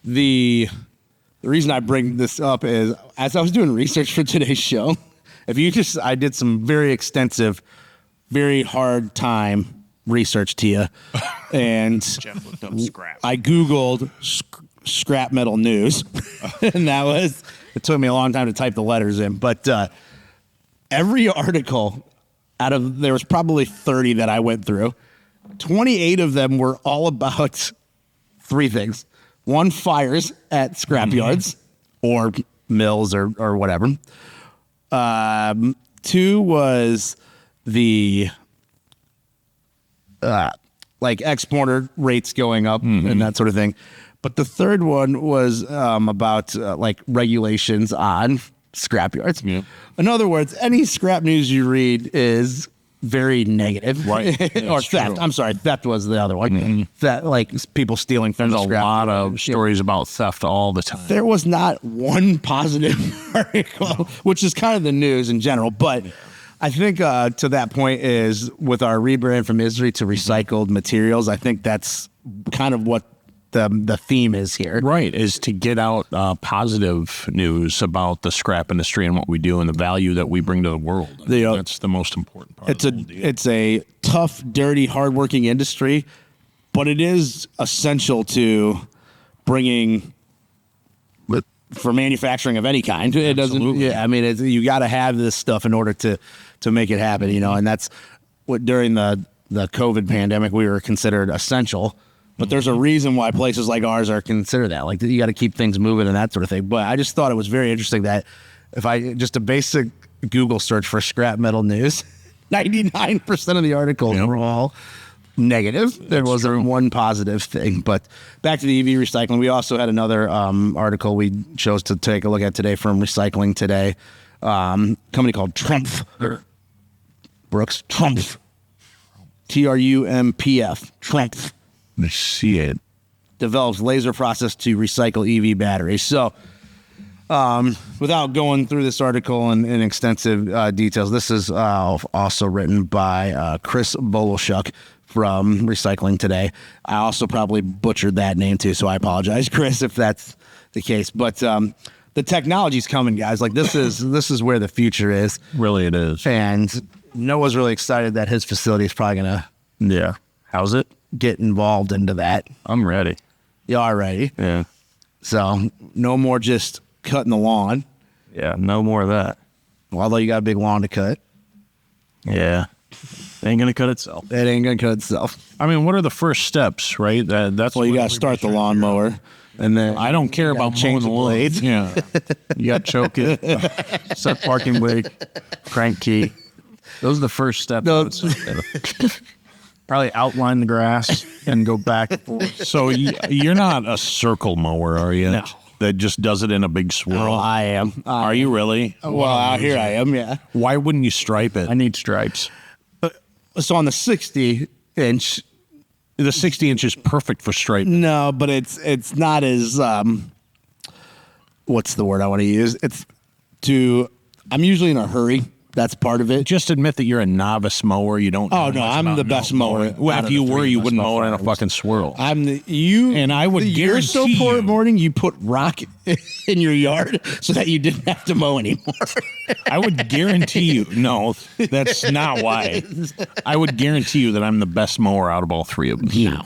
the reason I bring this up is as I was doing research for today's show, I did some very extensive, very hard time research, Tehya, and Jeff looked up scrap. I Googled scrap metal news, and it took me a long time to type the letters in, but every article there was probably 30 that I went through, 28 of them were all about three things. One, fires at scrap yards or mills or whatever. Two was the like exporter rates going up and that sort of thing. But the third one was about like regulations on scrap yards. Yeah. In other words, any scrap news you read is very negative. Right. Or theft. True. I'm sorry. Theft was the other one. That like people stealing from There's the a scrap. lot of stories about theft all the time. There was not one positive article, which is kind of the news in general. But I think to that point is with our rebrand from Misery to recycled materials, I think that's kind of what the theme is here. Right, is to get out positive news about the scrap industry and what we do and the value that we bring to the world. That's the most important part. It's a tough, dirty, hardworking industry, but it is essential to bringing for manufacturing of any kind. It doesn't. Absolutely. Yeah, I mean, you got to have this stuff in order to make it happen. You know, and that's what during the COVID pandemic we were considered essential. But there's a reason why places like ours are considered that. Like, you got to keep things moving and that sort of thing. But I just thought it was very interesting that just a basic Google search for scrap metal news, 99% of the articles were all negative. There wasn't one positive thing. But back to the EV recycling, we also had another article we chose to take a look at today from Recycling Today. Company called Trumpf. Brooks. Trumpf. TRUMPF. Trumpf. I see it. Develops laser process to recycle EV batteries. So, without going through this article in extensive details, this is also written by Chris Bolashuk from Recycling Today. I also probably butchered that name too, so I apologize, Chris, if that's the case. But the technology's coming, guys. Like this is where the future is. Really, it is. And Noah's really excited that his facility is probably gonna How's it? get involved into that. I'm ready. You are ready. Yeah. So no more just cutting the lawn. Yeah, no more of that. Well, although you got a big lawn to cut, Yeah. Ain't gonna cut itself. it ain't gonna cut itself. I mean, what are the first steps, right? That's Well, you what got to start the lawnmower, and then I don't care about change mowing the blades. Yeah. You got to choke it, set parking brake, crank key. Those are the first steps. Probably outline the grass and go back and forth. So you're not a circle mower, are you? No. That just does it in a big swirl. Oh, I am. Are you really? Well, out here I am. Yeah. Why wouldn't you stripe it? I need stripes. So on the 60-inch, The 60 inch is perfect for striping. no, but it's not as what's the word I want to use? I'm usually in a hurry. That's part of it. Just admit that you're a novice mower. You don't. Oh, know no, much I'm about the best mower Well, out if of you the were, three you of us wouldn't by mow it in a far. fucking swirl. And I would You're so guarantee poor you- at morning. You put rock in your yard so that you didn't have to mow anymore. I would guarantee you. No, that's not why. I would guarantee you that I'm the best mower out of all three of us. No.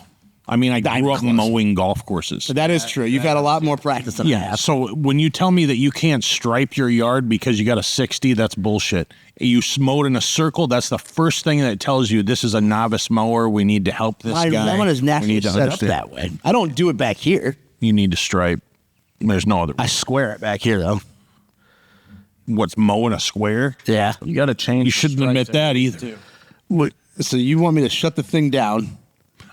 I mean, I grew up close. mowing golf courses. That is true. You've had a lot more practice than I Yeah. have. So when you tell me that you can't stripe your yard because you got a 60, that's bullshit. You mowed in a circle. That's the first thing that tells you this is a novice mower. We need to help this My guy. lawn is We naturally need to set up understand. that way. I don't do it back here. You need to stripe. There's no other. I square it back here, though. What's mowing a square? Yeah. You got to change. You shouldn't admit that either. So you want me to shut the thing down?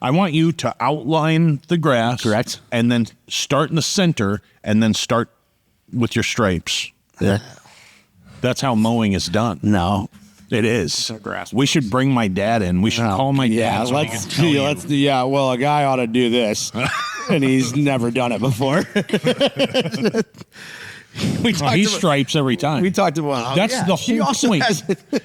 I want you to outline the grass. Correct. And then start in the center and then start with your stripes. Yeah. That's how mowing is done. No. It is. We should bring my dad in. We should call my dad. So well, a guy ought to do this, and he's never done it before. He stripes every time. We talked about That's the whole point.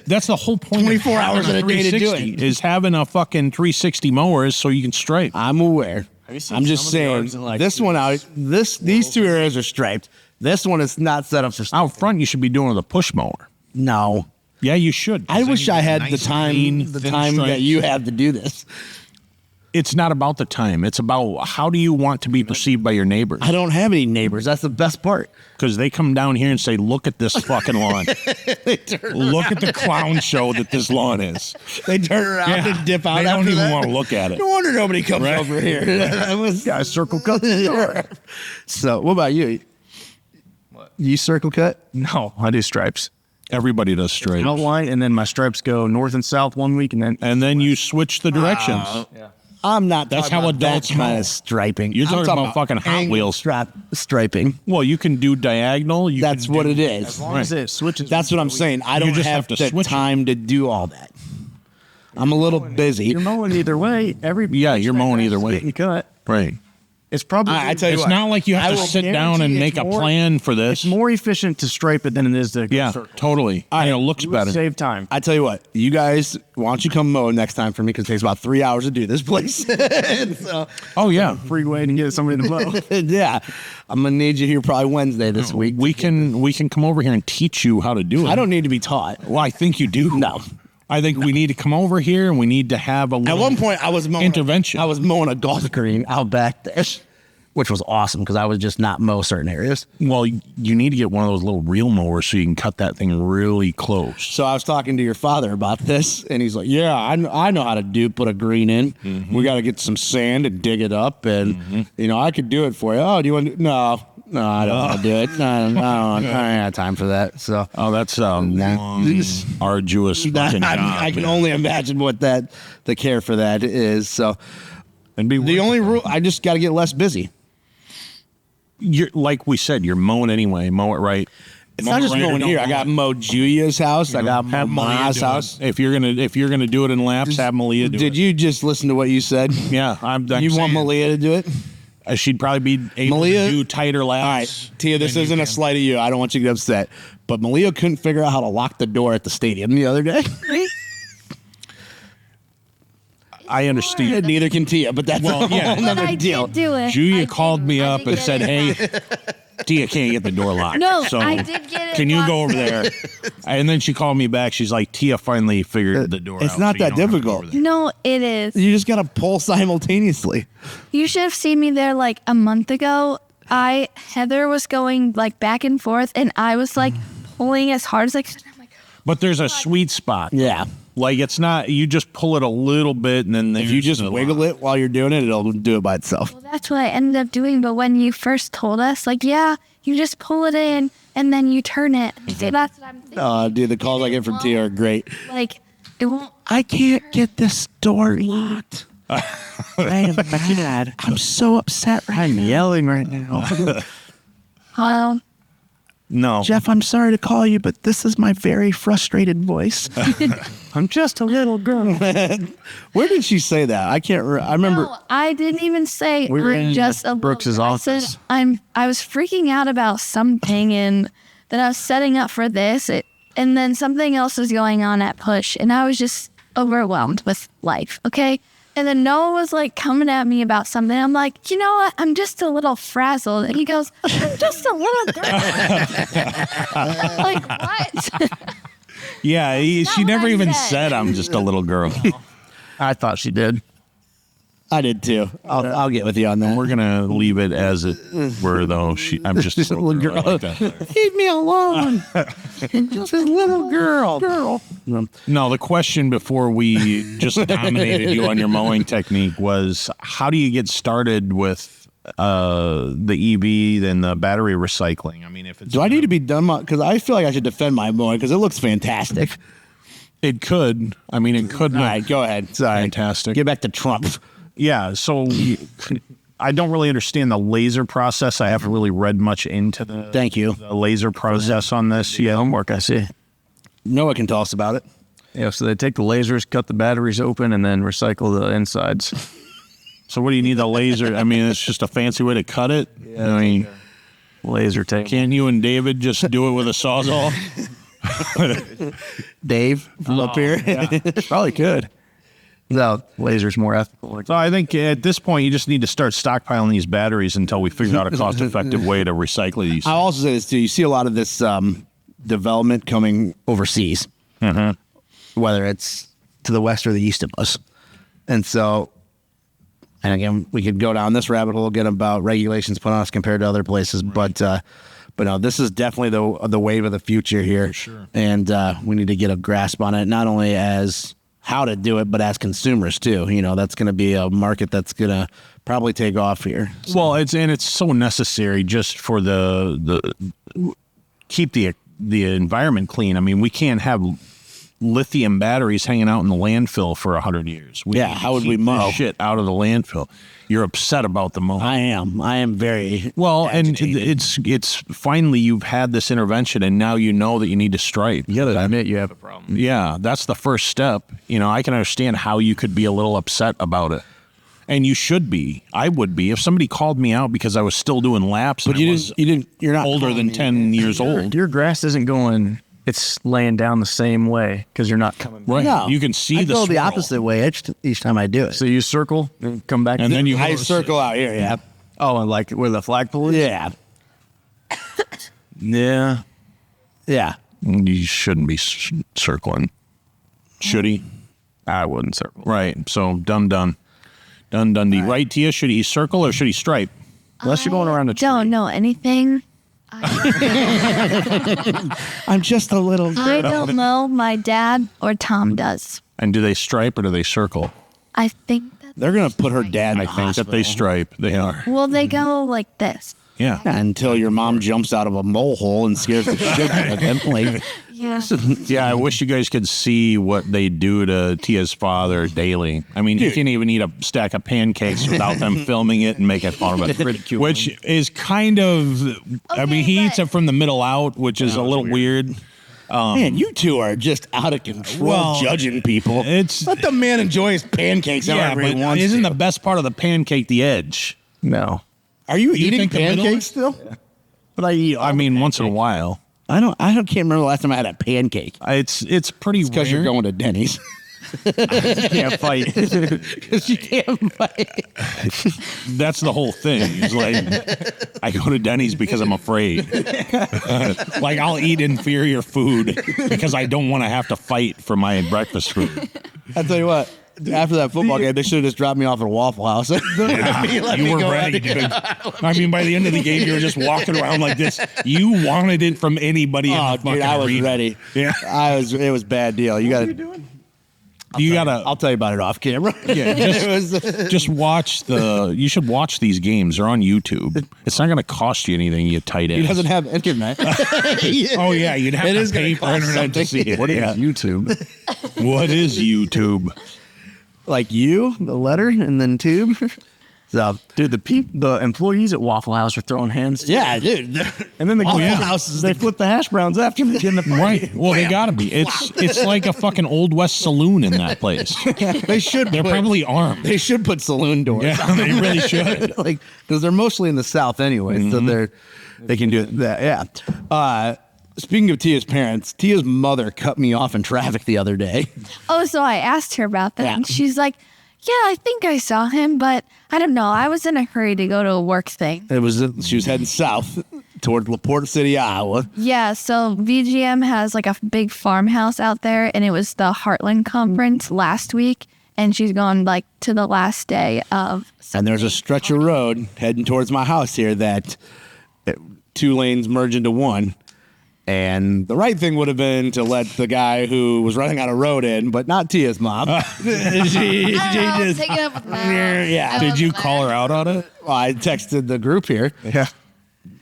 That's the whole point. 24 hours in a day to do it. 360 is having a fucking 360 mower so you can stripe. I'm aware. I'm just saying this one out. These two areas are striped. This one is not set up for Out front, you should be doing with a push mower. No. Yeah, you should. I wish I had the nice, time clean, the thin time that stripes. you have to do this. It's not about the time. It's about how do you want to be perceived by your neighbors? I don't have any neighbors. That's the best part. Because they come down here and say, look at this fucking lawn. Look at the clown show that this lawn is. They turn around and dip out. They don't after even that. want to look at it. No wonder nobody comes over here. I was circle cut. So, what about you? What? You circle cut? No, I do stripes. Everybody does stripes. Outline, and then my stripes go north and south one week, and then you switch the directions. I'm not. That's talking how about adults that kind mow. of striping. You're I'm talking about fucking Hot angle Wheels. striping. Well, you can do diagonal. That's what it is. as long as it switches. That's what I'm saying. I don't just have have to the switch it. time to do all that. I'm a little busy. You're mowing either way. You're mowing either way. Getting cut. Right. It's probably. I tell you It's what, not like you I have to will sit down and guarantee make it's a more- plan for this. It's more efficient to stripe it than it is to Yeah, circle. totally. And it looks You would better. save time. I tell you what, you guys, why don't you come mow next time for me? Because it takes about 3 hours to do this place. And so, Oh, yeah. Free way to get somebody to mow. yeah, I'm gonna need you here probably Wednesday this week. We can come over here and teach you how to do it. I don't need to be taught. Well, I think you do. No. I think we need to come over here and we need to have a At little one point, I was mowing intervention. I was mowing a golf green out back there, which was awesome because I was just not mow certain areas. Well, you need to get one of those little reel mowers so you can cut that thing really close. So I was talking to your father about this, and he's like, "Yeah, I know how to put a green in. We got to get some sand and dig it up, and I could do it for you. Oh, do you want? To? No, I don't want to do it. No, I don't have time for that. So, Oh, that's long, arduous fucking job. I can only imagine what the care for that is. So, And be the only rule, I just got to get less busy. You're like we said, you're mowing anyway. Mow it right. It's not just right or mowing don't here. I mow got it. Mo Julia's house. I got Have Mo Malia Ma's do it. house. If you're gonna do it in laps, have Malia do it. Did you just listen to what you said? Yeah, I'm You want saying, Malia to do it? She'd probably be able Malia- to do tighter All right, laps. Tia, this isn't a slight at you. I don't want you to get upset. But Malia couldn't figure out how to lock the door at the stadium the other day. I understand. Neither can Tia, but that's Well, a yeah. whole nother I deal. did do it. Julia I called did- me I up did and get said, it. "Hey, Tia can't get the door locked. No, so I did get it. Can you go over locked. there?" And then she called me back. She's like, "Tia finally figured the door out. It's not so you that don't have to go difficult. over there." No, it is. You just got to pull simultaneously. You should have seen me there like a month ago. Heather was going like back and forth, and I was like pulling as hard as I could. I'm like, But there's a sweet spot. Yeah. Like it's not. You just pull it a little bit, and then If you just wiggle it while you're doing it, it'll do it by itself. well, that's what I ended up doing. But when you first told us, like, yeah, you just pull it in and then you turn it. So that's what I'm thinking. Dude, the calls I get from Tia are great. Like, it won't. I can't get this door locked. I am mad. I'm so upset right I'm yelling right now. Well, No. Jeff, I'm sorry to call you, but this is my very frustrated voice. I'm just a little girl. Where did she say that? I can't. I remember. no, I didn't even say We were I'm in just a little Brooks's girl. I said office. I was freaking out about something and that I was setting up for this. And then something else was going on at Push, and I was just overwhelmed with life. Okay. And then Noah was like coming at me about something. I'm like, you know what? I'm just a little frazzled. And he goes, I'm just a little girl. Like, what? Yeah. She what never I even said. said I'm just a little girl. I thought she did. I did too. I'll get with you on that. We're gonna leave it as it were, though. I'm just a little girl. I like that. Leave me alone. Just a little girl. No, the question before we just dominated you on your mowing technique was, how do you get started with the EV and the battery recycling? I mean, if it's Do I need to be done? Because I feel like I should defend my mowing because it looks fantastic. it could. I mean, it could. All right, go ahead. Sorry. Fantastic. Get back to Trump. Yeah, so I don't really understand the laser process. I haven't really read much into the Thank you. the laser process on this. Yeah. Homework, I see. Noah can tell us about it. Yeah, so they take the lasers, cut the batteries open, and then recycle the insides. So what do you need the laser? I mean, it's just a fancy way to cut it. I mean, Laser tape. can't you and David just do it with a sawzall? Dave from up here. Probably could. No, laser's more ethical. Like, So I think at this point, you just need to start stockpiling these batteries until we figure out a cost-effective way to recycle these. I'll also say this too. You see a lot of this development coming overseas, whether it's to the west or the east of us. And so, and again, we could go down this rabbit hole again about regulations put on us compared to other places. But no, this is definitely the wave of the future here. sure. And we need to get a grasp on it, not only as how to do it, but as consumers too. You know, that's going to be a market that's going to probably take off here. Well, it's so necessary just for the keep the environment clean. I mean, we can't have lithium batteries hanging out in the landfill for 100 years. Yeah, how would we keep mow? this shit out of the landfill? You're upset about the mow. I am very Well, and agitated. it's finally you've had this intervention, and now you know that you need to stripe. you gotta admit you have a problem. Yeah, that's the first step. You know, I can understand how you could be a little upset about it. And you should be. I would be. If somebody called me out because I was still doing laps, But and you're not older than 10 years old. Your grass isn't going, it's laying down the same way because you're not coming back. Right. No, You can see I the go the swirl. opposite way each time I do it. So you circle and come back. And then you I circle out here, yeah. Oh, and like where the flagpole is? Yeah. Yeah. Yeah. You shouldn't be circling. Should he? I wouldn't circle. Right. So done. Dundee. Right, Tia? Should he circle or should he stripe? Unless you're going around a tree. Don't know anything. I'm just a little I don't know. My dad or Tom does. And do they stripe or do they circle? I think that. They're going to put her dad in the I think that hospital. they stripe. They are. Well, they go like this. Yeah. Until your mom jumps out of a mole hole and scares the shit out of him. Like, Yeah. Yeah, I wish you guys could see what they do to Tia's father daily. I mean, he can't even eat a stack of pancakes without them filming it and making fun of it. Which is kind of, I mean, he eats it from the middle out, which is a little weird. man, you two are just out of control Well, judging people. it's- Let the man enjoy his pancakes Yeah, however he but wants isn't to. the best part of the pancake the edge? No. Are you eating think the middle pancakes still? But I eat. I mean, once in a while. I can't remember the last time I had a pancake. It's pretty rare. Because you're going to Denny's. Can't fight. Because you can't fight. That's the whole thing. It's like I go to Denny's because I'm afraid. Like I'll eat inferior food because I don't want to have to fight for my breakfast food. I'll tell you what. After that football game, they should have just dropped me off at Waffle House. You were ready, dude. I mean, by the end of the game, you were just walking around like this. You wanted it from anybody in Oh, the fucking dude, I was arena. ready. Yeah. It was a bad deal. You got to. You gotta. I'll tell you about it off camera. Yeah, It was- just watch you should watch these games. They're on YouTube. It's not going to cost you anything, you tight he ends. doesn't have internet. Oh, yeah, you'd have It to is pay gonna for cost internet to see something. it. What is Yeah. YouTube? What is YouTube? Like you, the letter, and then tube. So, Dude, the employees at Waffle House are throwing hands. yeah, dude. And then the Waffle House they flip the hash browns after they get in the fight. Right. Well, they got to be. It's like a fucking Old West saloon in that place. They should. They're put, probably armed. They should put saloon doors. Yeah, they really should. Like, because they're mostly in the South anyway, so they can do that. Yeah. Speaking of Tia's parents, Tia's mother cut me off in traffic the other day. Oh, so I asked her about that. Yeah. And she's like, yeah, I think I saw him, but I don't know. I was in a hurry to go to a work thing. She was heading south toward LaPorte City, Iowa. Yeah, so VGM has like a big farmhouse out there, and it was the Heartland Conference last week, and she's gone like to the last day of. And there's a stretch of road heading towards my house here that 2 lanes merge into one. And the right thing would have been to let the guy who was running out of road in, but not Tia's mom. she just, take it up with yeah. Did you call her out on it? Well, I texted the group here. Yeah.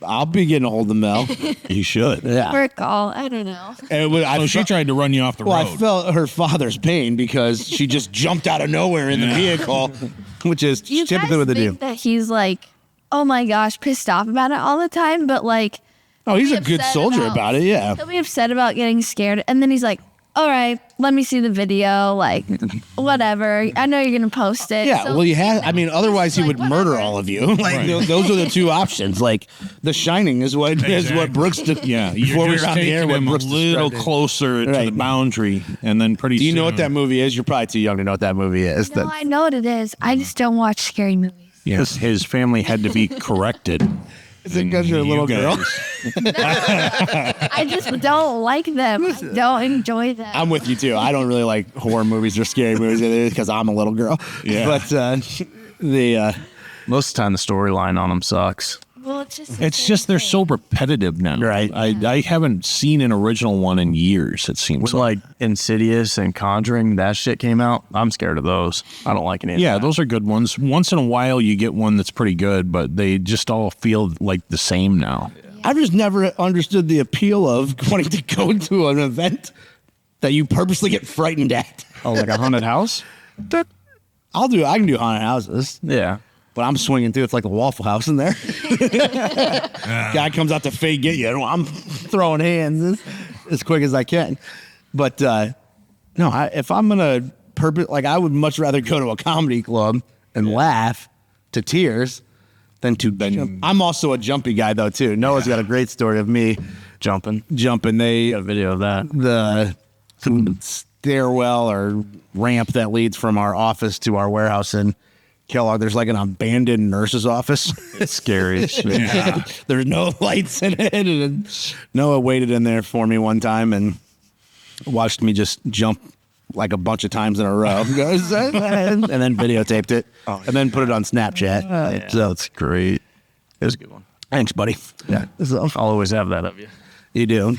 I'll be getting a hold of Mel. You should. Yeah. For a call, I don't know. And She tried to run you off the well, I road. felt her father's pain because she just jumped out of nowhere in the vehicle. which is Do you typically guys what they do. think that he's like, oh my gosh, pissed off about it all the time? But like, Oh, he's be a good upset soldier about it. Yeah. he'll be upset about getting scared, and then he's like, all right, let me see the video. Like, whatever. I know you're gonna post it. Yeah, So, well, you have. I mean, otherwise he like, would murder whatever. all of you. Like those are the two options. Like, The Shining is what Brooks did. Yeah, before you're we just were on the air, taking what him a Brooks little described it. closer to the Right. boundary, and then pretty Do you soon. know what that movie is? You're probably too young to know what that movie is. No, I know what it is. I just don't watch scary movies. Yes, his family had to be corrected. Is it because you're a little girl? I just don't like them. I don't enjoy them. I'm with you too. I don't really like horror movies or scary movies either because I'm a little girl. Yeah. But the Most of the time, the storyline on them sucks. Well, it's just It's just they're so repetitive now. Right. I haven't seen an original one in years. It seems With like Insidious and Conjuring, that shit came out. I'm scared of those. I don't like any of Yeah, that. those are good ones. Once in a while, you get one that's pretty good, but they just all feel like the same now. I've just never understood the appeal of wanting to go to an event that you purposely get frightened at. Oh, like a haunted house? I can do haunted houses, Yeah. but I'm swinging through. It's like a Waffle House in there. Guy comes out to fake get you. I'm throwing hands as quick as I can. But no, if I'm gonna I would much rather go to a comedy club and laugh to tears than to jump. I'm also a jumpy guy though too. Noah's got a great story of me Jumping. jumping. Got a video of that. The stairwell or ramp that leads from our office to our warehouse in Kellogg, there's like an abandoned nurse's office. It's scary as shit. There's no lights in it. And Noah waited in there for me one time and watched me just jump like a bunch of times in a row. And then videotaped it and then put it on Snapchat. So That's great. It was a good one. thanks, buddy. Yeah. So, I'll always have that of you. you do.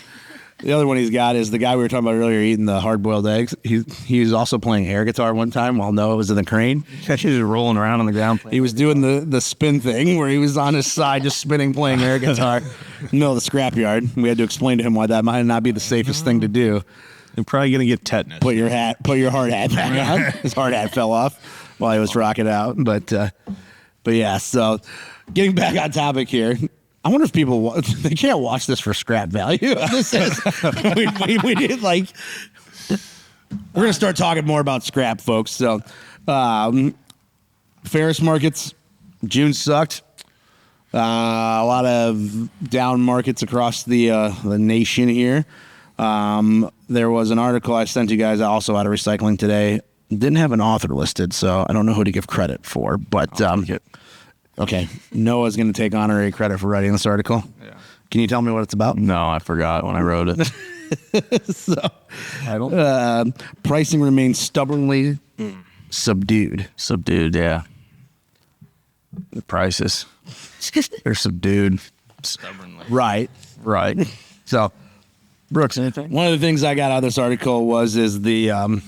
The other one he's got is the guy we were talking about earlier eating the hard-boiled eggs. He was also playing air guitar one time while Noah was in the crane. He was rolling around on the ground. He was doing the spin thing where he was on his side just spinning, playing air guitar in the middle of the scrapyard. We had to explain to him why that might not be the safest thing to do. They're probably gonna get tetanus. Put your hard hat back on. His hard hat fell off while he was rocking out. But yeah, so getting back on topic here. I wonder if people they can't watch this for scrap value. This is, we did like we're gonna start talking more about scrap, folks. So Ferris markets, June sucked. A lot of down markets across the nation here. There was an article I sent you guys also out of recycling today. Didn't have an author listed, so I don't know who to give credit for. But okay, Noah's going to take honorary credit for writing this article. Yeah. Can you tell me what it's about? No, I forgot when I wrote it. So, pricing remains stubbornly subdued. Subdued, yeah. The prices. They're subdued. Stubbornly. Right. Right. So, Brooks, anything? one of the things I got out of this article is the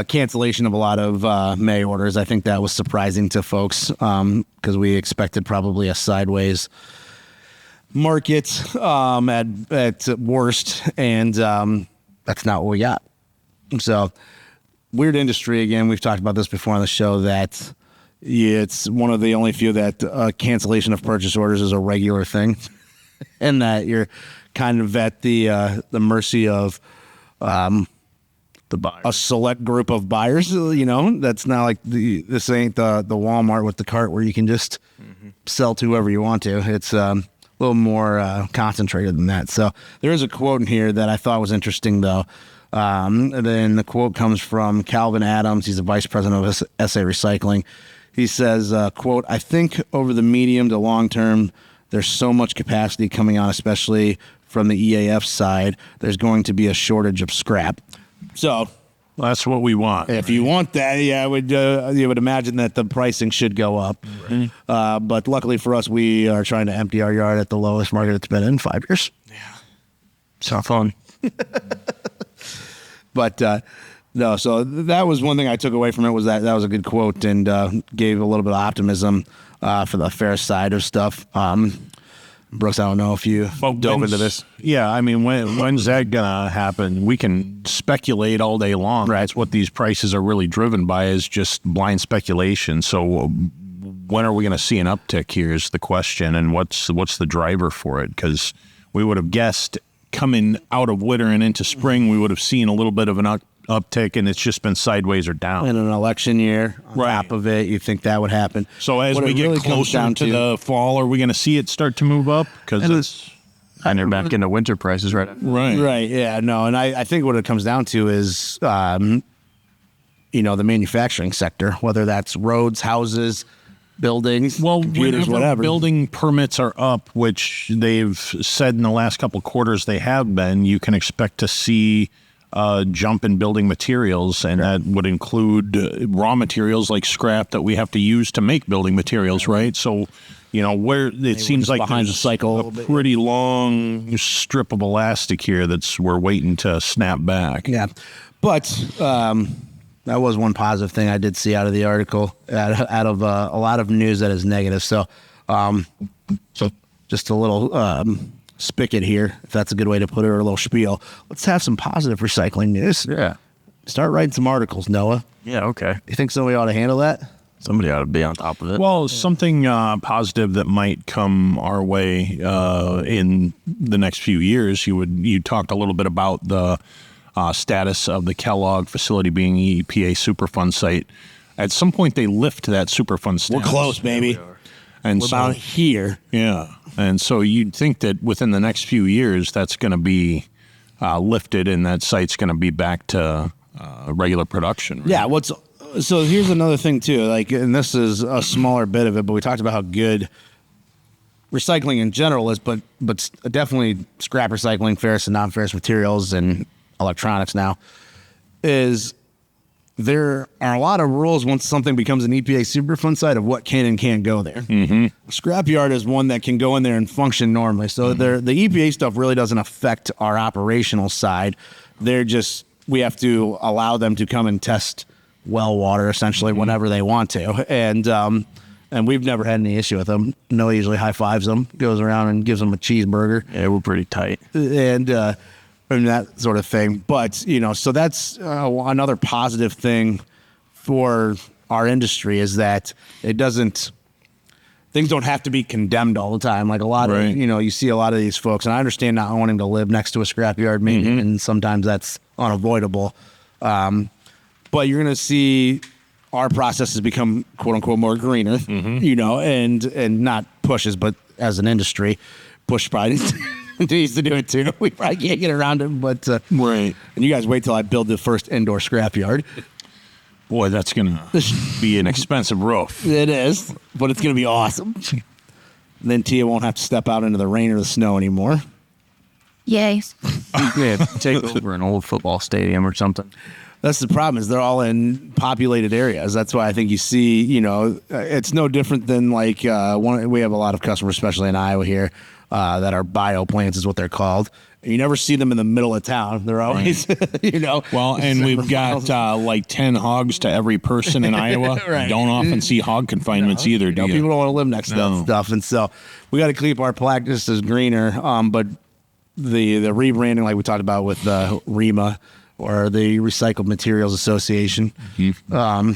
cancellation of a lot of May orders. I think that was surprising to folks because we expected probably a sideways market at worst, and that's not what we got. So, weird industry again. We've talked about this before on the show that it's one of the only few that cancellation of purchase orders is a regular thing, and that you're kind of at the mercy of The buyer. a select group of buyers. You know, that's not like this ain't the Walmart with the cart where you can just sell to whoever you want to. It's a little more concentrated than that. So there is a quote in here that I thought was interesting, though. Then the quote comes from Calvin Adams. He's the vice president of SA Recycling. He says, quote, "I think over the medium to long term, there's so much capacity coming on, especially from the EAF side, there's going to be a shortage of scrap." So That's what we want. if you want that, yeah, you would imagine that the pricing should go up. But luckily for us, we are trying to empty our yard at the lowest market it's been in 5 years. It's not fun. But no, so that was one thing I took away from it was that was a good quote and gave a little bit of optimism for the fair side of stuff. Brooks, I don't know if you dove into this. Yeah, I mean, when's that gonna happen? We can speculate all day long. Right. That's what these prices are really driven by, is just blind speculation. So when are we going to see an uptick here is the question, and what's the driver for it? Because we would have guessed coming out of winter and into spring, we would have seen a little bit of an uptick, and it's just been sideways or down. In an election year, on top of it, you think that would happen. So as What we it get really comes closer down to the fall, are we going to see it start to move up? Because And they're back into winter prices right after. Right, yeah, no, and I think what it comes down to is, the manufacturing sector, whether that's roads, houses, buildings, computers, whenever whatever. building permits are up, which they've said in the last couple of quarters they have been, you can expect to see a jump in building materials, and that would include raw materials like scrap that we have to use to make building materials, right? So, where it seems like behind the there's cycle a pretty long strip of elastic here we're waiting to snap back. Yeah, but that was one positive thing I did see out of the article, out of a lot of news that is negative. So just a little spigot here, if that's a good way to put it, or a little spiel. Let's have some positive recycling news. Yeah. Start writing some articles, Noah. Yeah, okay. You think somebody ought to handle that? Somebody ought to be on top of it. Well, something positive that might come our way in the next few years. You talked a little bit about the status of the Kellogg facility being EPA Superfund site. At some point, they lift that Superfund status. We're close, baby. And We're so, about here. yeah, and so you'd think that within the next few years, that's going to be lifted, and that site's going to be back to regular production. Right? Yeah, so here's another thing too, and this is a smaller bit of it, but we talked about how good recycling in general is, but definitely scrap recycling, ferrous and non-ferrous materials and electronics now, is there are a lot of rules once something becomes an EPA Superfund site of what can and can't go there. Mm-hmm. Scrapyard is one that can go in there and function normally. So the EPA stuff really doesn't affect our operational side. We have to allow them to come and test well water essentially whenever they want to. And we've never had any issue with them. Noah usually high fives them, goes around and gives them a cheeseburger. Yeah, we're pretty tight. And that sort of thing. But, so that's another positive thing for our industry, is that things don't have to be condemned all the time. Like a lot of, you see a lot of these folks, and I understand not wanting to live next to a scrapyard, maybe, and sometimes that's unavoidable. But you're going to see our processes become, quote unquote, more greener, and not pushes, but as an industry, push probably needs to do it too. We probably can't get around it, but Right. And you guys wait till I build the first indoor scrapyard. Boy, that's going to be an expensive roof. It is, but it's going to be awesome. Then Tehya won't have to step out into the rain or the snow anymore. Yay. Yeah, take over an old football stadium or something. That's the problem, is they're all in populated areas. That's why I think you see, it's no different than we have a lot of customers, especially in Iowa here, that are bio plants is what they're called. You never see them in the middle of town. They're always, Well, and we've got 10 hogs to every person in Iowa. Right. Don't often see hog confinements either, do you? People don't want to live next to that stuff. And so we got to keep our practices greener. But the rebranding, like we talked about with REMA, or the Recycled Materials Association. Mm-hmm.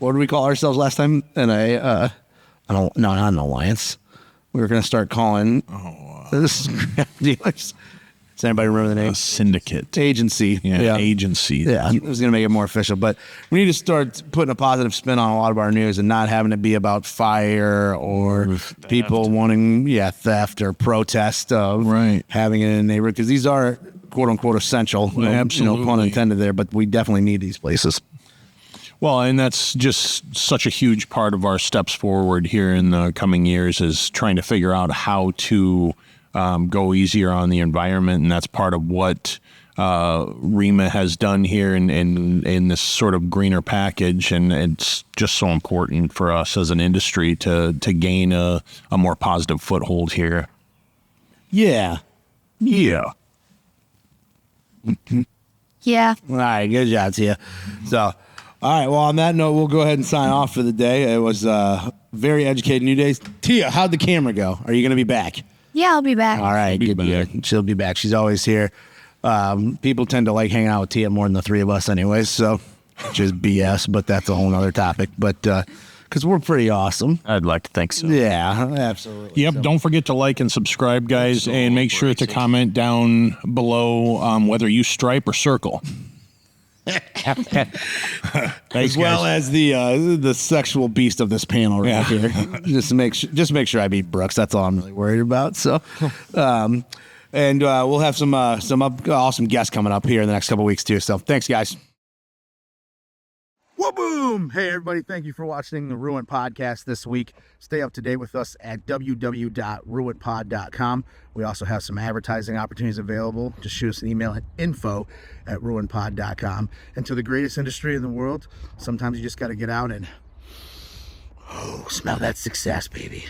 What did we call ourselves last time? Not an alliance. We were going to start calling scrap dealers. Does anybody remember the name? A syndicate. Agency. Yeah, agency. Yeah, it was going to make it more official. But we need to start putting a positive spin on a lot of our news and not having it be about fire or people wanting, theft or protest of having it in a neighborhood. Because these are, quote unquote, essential. Absolutely. No pun intended there, but we definitely need these places. Well, and that's just such a huge part of our steps forward here in the coming years, is trying to figure out how to go easier on the environment. And that's part of what REMA has done here in this sort of greener package. And it's just so important for us as an industry to gain a more positive foothold here. Yeah. Yeah. Yeah. All right, good job, Tehya. So, all right, well, on that note, we'll go ahead and sign off for the day. It was very educated new days. Tehya, how'd the camera go? Are you going to be back? Yeah, I'll be back. All right, good deal. She'll be back. She's always here. People tend to like hanging out with Tehya more than the three of us anyways, so which is BS, but that's a whole nother topic. But because we're pretty awesome. I'd like to think so. Yeah, absolutely. Yep. So- Don't forget to like and subscribe, guys, and make sure to comment down below whether you stripe or circle. as well as the sexual beast of this panel right here. just make sure I beat Brooks. That's all I'm really worried about. So, and we'll have some awesome guests coming up here in the next couple weeks too. So thanks, guys. Whoa, boom! Hey, everybody. Thank you for watching the Ruint podcast this week. Stay up to date with us at www.ruintpod.com. We also have some advertising opportunities available. Just shoot us an email at info@ruintpod.com. And to the greatest industry in the world, sometimes you just got to get out and smell that success, baby.